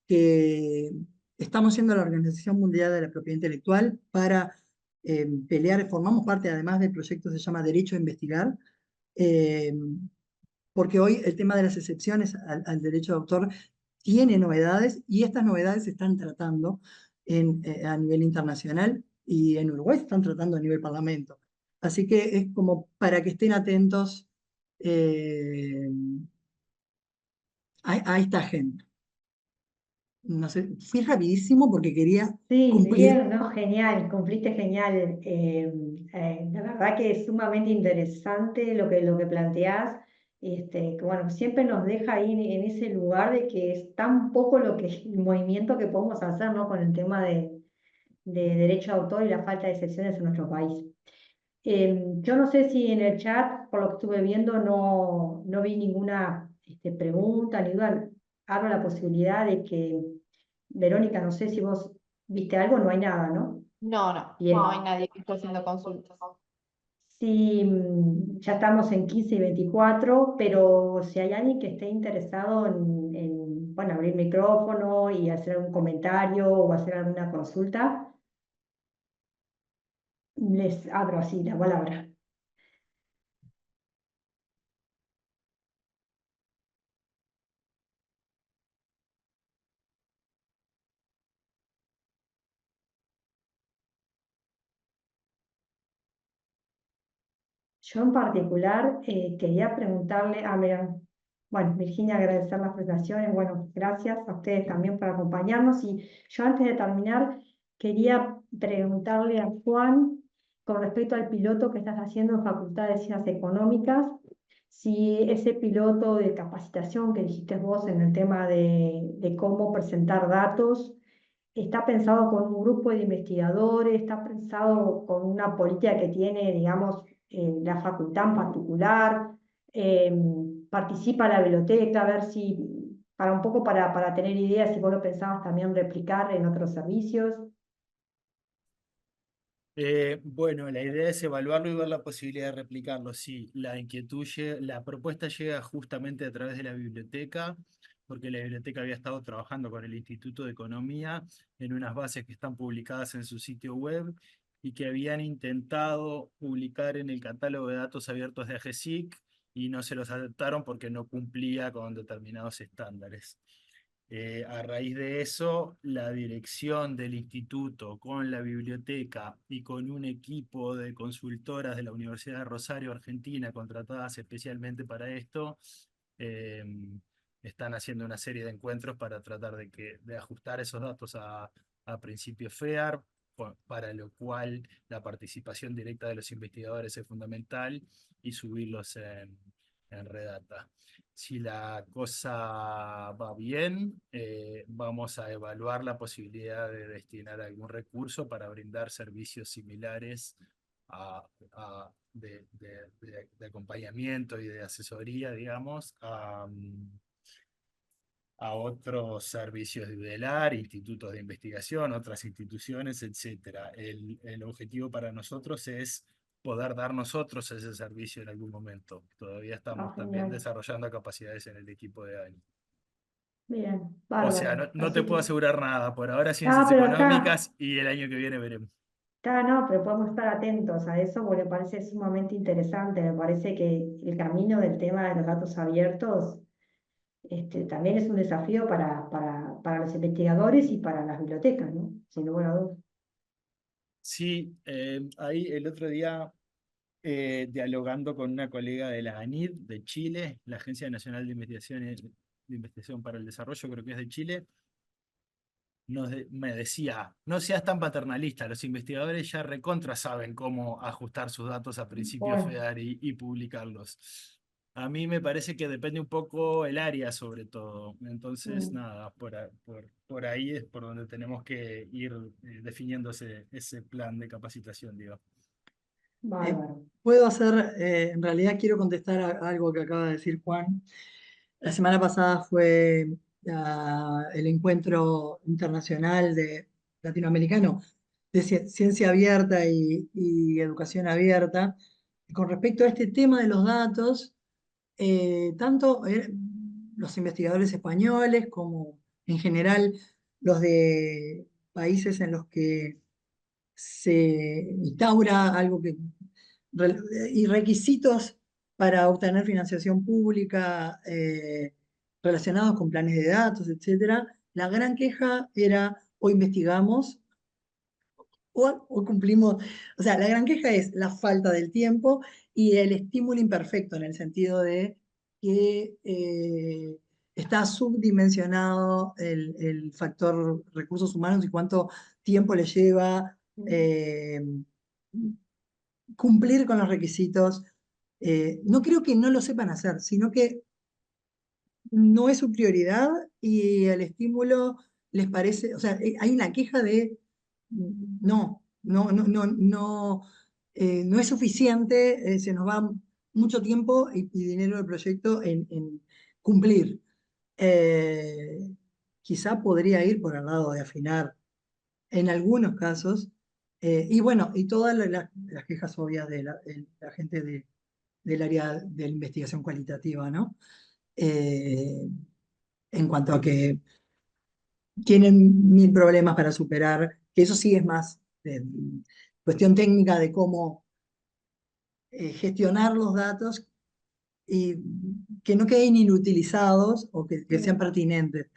que estamos yendo a la Organización Mundial de la Propiedad Intelectual para pelear, formamos parte además del proyecto que se llama Derecho a Investigar, eh, porque hoy el tema de las excepciones al derecho de autor tiene novedades y estas novedades se están tratando a nivel internacional y en Uruguay se están tratando a nivel parlamento. Así que es como para que estén atentos a esta agenda. No sé, fui rapidísimo porque quería Sí, cumplir. bien, no, genial, cumpliste genial. La verdad que es sumamente interesante lo que planteás. Que bueno, siempre nos deja ahí en ese lugar de que es tan poco el movimiento que podemos hacer, ¿no? Con el tema de derecho de autor y la falta de excepciones en nuestro país. Yo no sé si en el chat, por lo que estuve viendo, no vi ninguna pregunta ni duda. Abro la posibilidad de que, Verónica, no sé si vos viste algo, no hay nada, ¿no? No, no, Bien. no hay nadie que esté haciendo consultas. Sí, ya estamos en 15 y 24, pero si hay alguien que esté interesado bueno, abrir micrófono y hacer algún comentario o hacer alguna consulta, les abro así la palabra. Yo en particular quería preguntarle, mira, bueno, Virginia, agradecer las presentaciones, bueno, gracias a ustedes también por acompañarnos y yo antes de terminar quería preguntarle a Juan con respecto al piloto que estás haciendo en Facultad de Ciencias Económicas, si ese piloto de capacitación que dijiste vos en el tema de cómo presentar datos, está pensado con un grupo de investigadores, está pensado con una política que tiene, digamos, la facultad en particular, eh, participa la biblioteca, a ver si, para un poco para tener ideas, si vos lo pensabas también replicar en otros servicios. Bueno, la idea es evaluarlo y ver la posibilidad de replicarlo. Sí, la propuesta llega justamente a través de la biblioteca, porque la biblioteca había estado trabajando con el Instituto de Economía en unas bases que están publicadas en su sitio web y que habían intentado publicar en el catálogo de datos abiertos de AGESIC y no se los aceptaron porque no cumplía con determinados estándares. A raíz de eso, la dirección del instituto con la biblioteca y con un equipo de consultoras de la Universidad de Rosario, Argentina, contratadas especialmente para esto, eh, están haciendo una serie de encuentros para tratar de ajustar esos datos a principios FEAR, para lo cual la participación directa de los investigadores es fundamental y subirlos en Redata. Si la cosa va bien, vamos a evaluar la posibilidad de destinar algún recurso para brindar servicios similares de acompañamiento y de asesoría, digamos, a otros servicios de UDELAR, institutos de investigación, otras instituciones, etc. El objetivo para nosotros es poder dar nosotros ese servicio en algún momento. Todavía estamos también Genial. desarrollando capacidades en el equipo de ANI. Bien, O sea, bárbaro. no te Así puedo que, asegurar nada. Por ahora ciencias pero está. económicas y el año que viene veremos. No, pero podemos estar atentos a eso porque me parece sumamente interesante. Me parece que el camino del tema de los datos abiertos también es un desafío para los investigadores y para las bibliotecas, ¿no? Sin lugar a dudas. Sí, ahí el otro día, dialogando con una colega de la ANID de Chile, la Agencia Nacional de Investigación para el Desarrollo, creo que es de Chile, me decía, no seas tan paternalista, los investigadores ya recontra saben cómo ajustar sus datos a principios Bueno, FEAR y publicarlos. A mí me parece que depende un poco el área sobre todo. Entonces, nada, por ahí es por donde tenemos que ir definiendo ese plan de capacitación, digo. bárbaro. Puedo hacer, en realidad quiero contestar a algo que acaba de decir Juan. La semana pasada fue el encuentro internacional latinoamericano de ciencia abierta y educación abierta. con respecto a este tema de los datos, tanto los investigadores españoles como en general los de países en los que se instaura algo que, y requisitos para obtener financiación pública relacionados con planes de datos, etcétera, la gran queja era o investigamos o cumplimos, o sea, la gran queja es la falta del tiempo y el estímulo imperfecto en el sentido de que está subdimensionado el factor recursos humanos y cuánto tiempo le lleva cumplir con los requisitos. No creo que no lo sepan hacer, sino que no es su prioridad y el estímulo les parece, o sea, hay una queja de no es suficiente, se nos va mucho tiempo y dinero del proyecto en cumplir. Quizá podría ir por el lado de afinar en algunos casos, y bueno, y todas las quejas obvias de la gente del área de la investigación cualitativa, ¿no? En cuanto a que tienen 1000 problemas para superar, que eso sí es más cuestión técnica de cómo gestionar los datos y que no queden inutilizados o que sean pertinentes.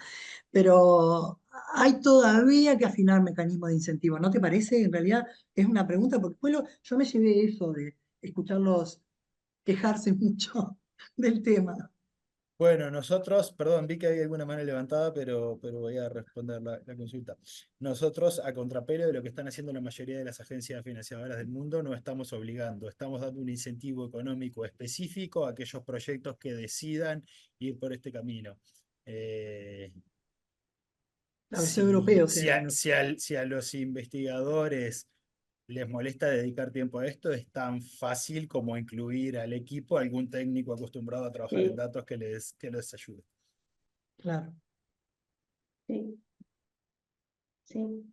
Pero hay todavía que afinar mecanismos de incentivo, ¿no te parece? En realidad es una pregunta, porque bueno, yo me llevé eso de escucharlos quejarse mucho del tema. Bueno, nosotros, perdón, vi que había alguna mano levantada, pero voy a responder la consulta. Nosotros, a contrapelo de lo que están haciendo la mayoría de las agencias financiadoras del mundo, no estamos obligando, estamos dando un incentivo económico específico a aquellos proyectos que decidan ir por este camino. La versión europea, o Si sea, si a los investigadores les molesta dedicar tiempo a esto, es tan fácil como incluir al equipo algún técnico acostumbrado a trabajar en Sí, datos que les ayude. claro. sí, sí.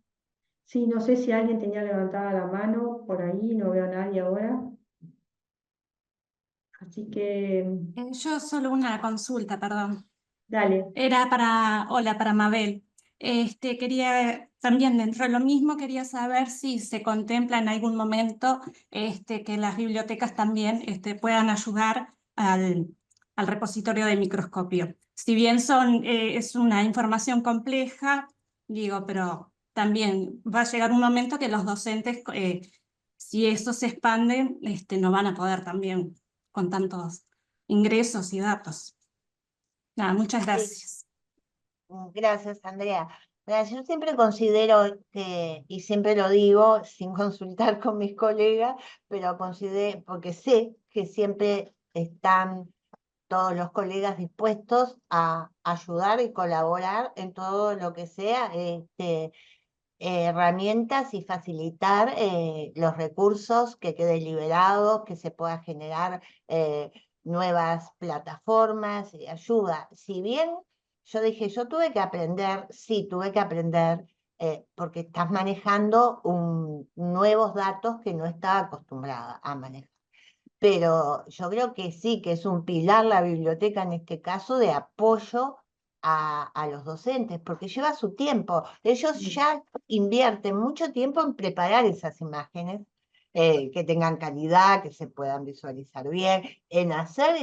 Sí, no sé si alguien tenía levantada la mano por ahí, no veo a nadie ahora. Así que, Yo solo una consulta, perdón. dale. Era para Mabel. Quería también dentro de lo mismo, quería saber si se contempla en algún momento que las bibliotecas también puedan ayudar al repositorio de microscopio. Si bien es una información compleja, digo, pero también va a llegar un momento que los docentes, si eso se expande, no van a poder también con tantos ingresos y datos. Nada, muchas gracias. Gracias, Andrea. Mira, yo siempre considero que, y siempre lo digo sin consultar con mis colegas, pero considero, porque sé que siempre están todos los colegas dispuestos a ayudar y colaborar en todo lo que sea herramientas y facilitar los recursos que queden liberados, que se pueda generar nuevas plataformas y ayuda. Si bien yo dije, yo tuve que aprender, sí, tuve que aprender, porque estás manejando nuevos datos que no estaba acostumbrada a manejar. Pero yo creo que sí, que es un pilar la biblioteca en este caso de apoyo a los docentes, porque lleva su tiempo. Ellos ya invierten mucho tiempo en preparar esas imágenes, que tengan calidad, que se puedan visualizar bien, en hacer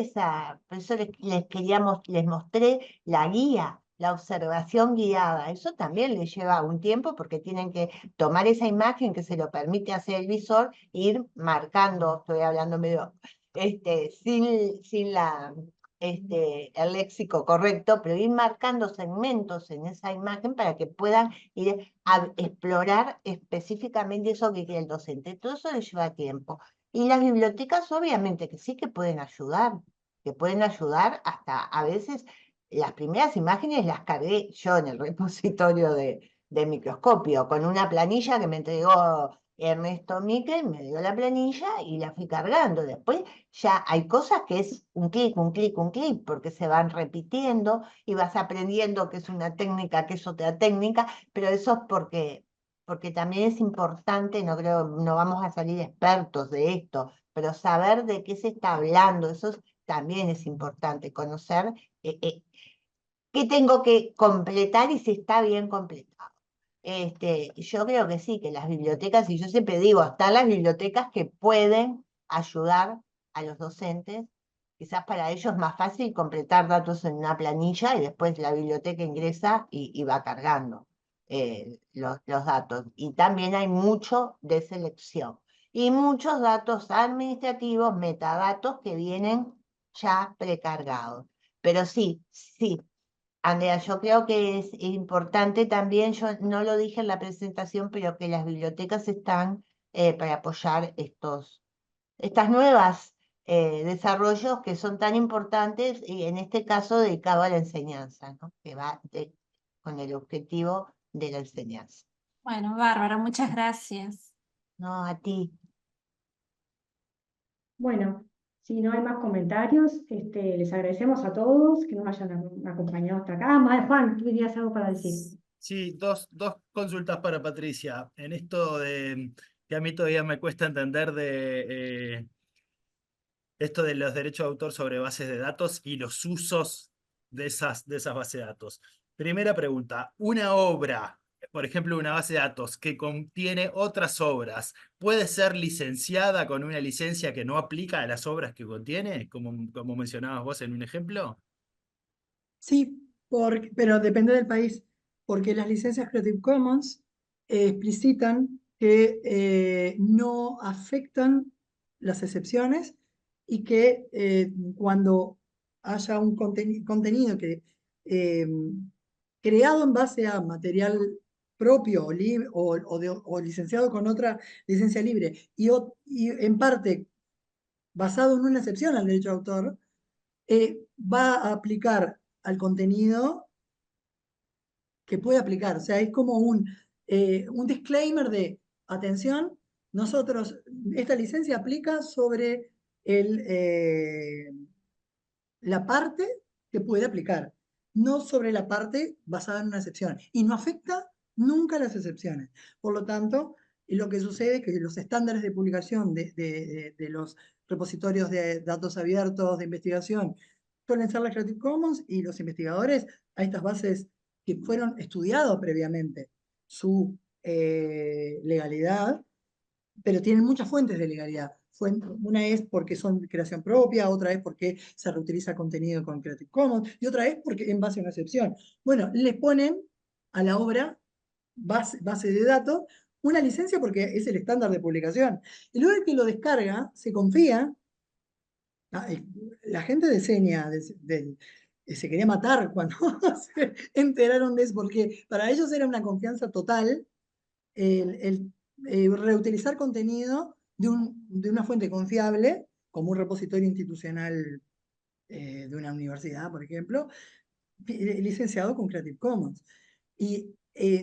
por eso les mostré la guía, la observación guiada. Eso también les lleva un tiempo porque tienen que tomar esa imagen que se lo permite hacer el visor e ir marcando, estoy hablando medio, sin el léxico correcto, pero ir marcando segmentos en esa imagen para que puedan ir a explorar específicamente eso que quiere el docente. Todo eso les lleva tiempo. Y las bibliotecas obviamente que sí que pueden ayudar hasta a veces las primeras imágenes las cargué yo en el repositorio de microscopio, con una planilla que me entregó Ernesto Miquel, me dio la planilla y la fui cargando. Después ya hay cosas que es un clic, un clic, un clic, porque se van repitiendo y vas aprendiendo que es una técnica, que es otra técnica, pero eso es porque porque también es importante, no creo, no vamos a salir expertos de esto, pero saber de qué se está hablando, también es importante, conocer qué tengo que completar y si está bien completado. Yo creo que sí, que las bibliotecas, y yo siempre digo, están las bibliotecas que pueden ayudar a los docentes. Quizás para ellos es más fácil completar datos en una planilla y después la biblioteca ingresa y va cargando los datos. Y también hay mucho de selección. Y muchos datos administrativos, metadatos que vienen ya precargados. Pero sí, Andrea, yo creo que es importante también, yo no lo dije en la presentación, pero que las bibliotecas están para apoyar estas nuevas desarrollos que son tan importantes y en este caso dedicado a la enseñanza, ¿no? Que va con el objetivo de la enseñanza. Bueno, bárbaro, muchas gracias. No, a ti. Bueno, si no hay más comentarios, les agradecemos a todos que nos hayan acompañado hasta acá. Juan, tú tenías algo para decir. Sí, dos consultas para Patricia. En esto de que a mí todavía me cuesta entender de esto de los derechos de autor sobre bases de datos y los usos de esas bases de datos. Primera pregunta, una obra, por ejemplo, una base de datos que contiene otras obras, ¿puede ser licenciada con una licencia que no aplica a las obras que contiene, como mencionabas vos en un ejemplo? Sí, pero depende del país, porque las licencias Creative Commons explicitan que no afectan las excepciones y que cuando haya un contenido que creado en base a material propio o licenciado con otra licencia libre y en parte basado en una excepción al derecho de autor, va a aplicar al contenido que puede aplicar. O sea, es como un disclaimer de, atención, esta licencia aplica sobre la parte que puede aplicar, no sobre la parte basada en una excepción. Y no afecta nunca las excepciones. Por lo tanto, lo que sucede es que los estándares de publicación de los repositorios de datos abiertos de investigación suelen ser las Creative Commons y los investigadores a estas bases que fueron estudiados previamente su legalidad, pero tienen muchas fuentes de legalidad. Una es porque son de creación propia, otra es porque se reutiliza contenido con Creative Commons, y otra es porque en base a una excepción. Bueno, les ponen a la obra base de datos una licencia porque es el estándar de publicación. Y luego el que lo descarga, se confía. La gente de Seña se quería matar cuando se enteraron de eso, porque para ellos era una confianza total el reutilizar contenido de una fuente confiable, como un repositorio institucional de una universidad, por ejemplo, licenciado con Creative Commons. Y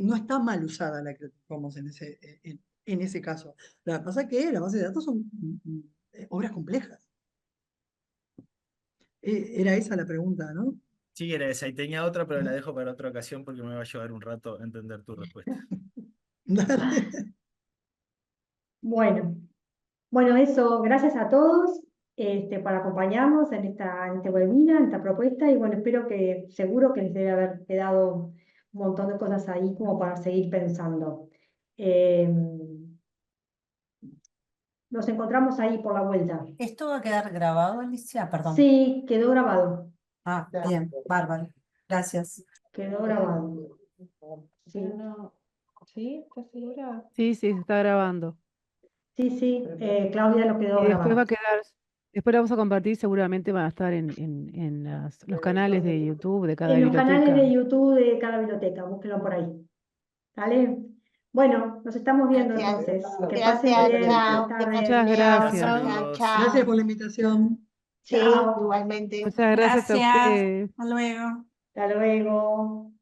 no está mal usada la Creative Commons en ese caso. Lo que pasa es que las bases de datos son obras complejas. Era esa la pregunta, ¿no? Sí, era esa. Y tenía otra, pero la dejo para otra ocasión porque me va a llevar un rato entender tu respuesta. Dale. Bueno, eso, gracias a todos por acompañarnos en este webinar, en esta propuesta, y bueno, seguro que les debe haber quedado un montón de cosas ahí como para seguir pensando. Nos encontramos ahí por la vuelta. ¿Esto va a quedar grabado, Alicia? Perdón. Sí, quedó grabado, Ah, bien, bárbaro. Gracias. quedó grabado. Sí, ¿Sí? ¿Estás segura? Sí, sí, se está grabando. sí, Claudia lo quedó Y después grabado. va a quedar, después la vamos a compartir, seguramente van a estar en los canales de YouTube de cada En los canales biblioteca. de YouTube de cada biblioteca, búsquenlo por ahí. ¿Vale? Bueno, nos estamos viendo Gracias. entonces. Que pasen Gracias, bien. chao. Buenas Que tardes. Muchas pasen gracias. bien. Saludos. Chao. Gracias por la invitación. Sí, Chao. igualmente. Muchas gracias a Gracias. ustedes. Hasta luego. Hasta luego.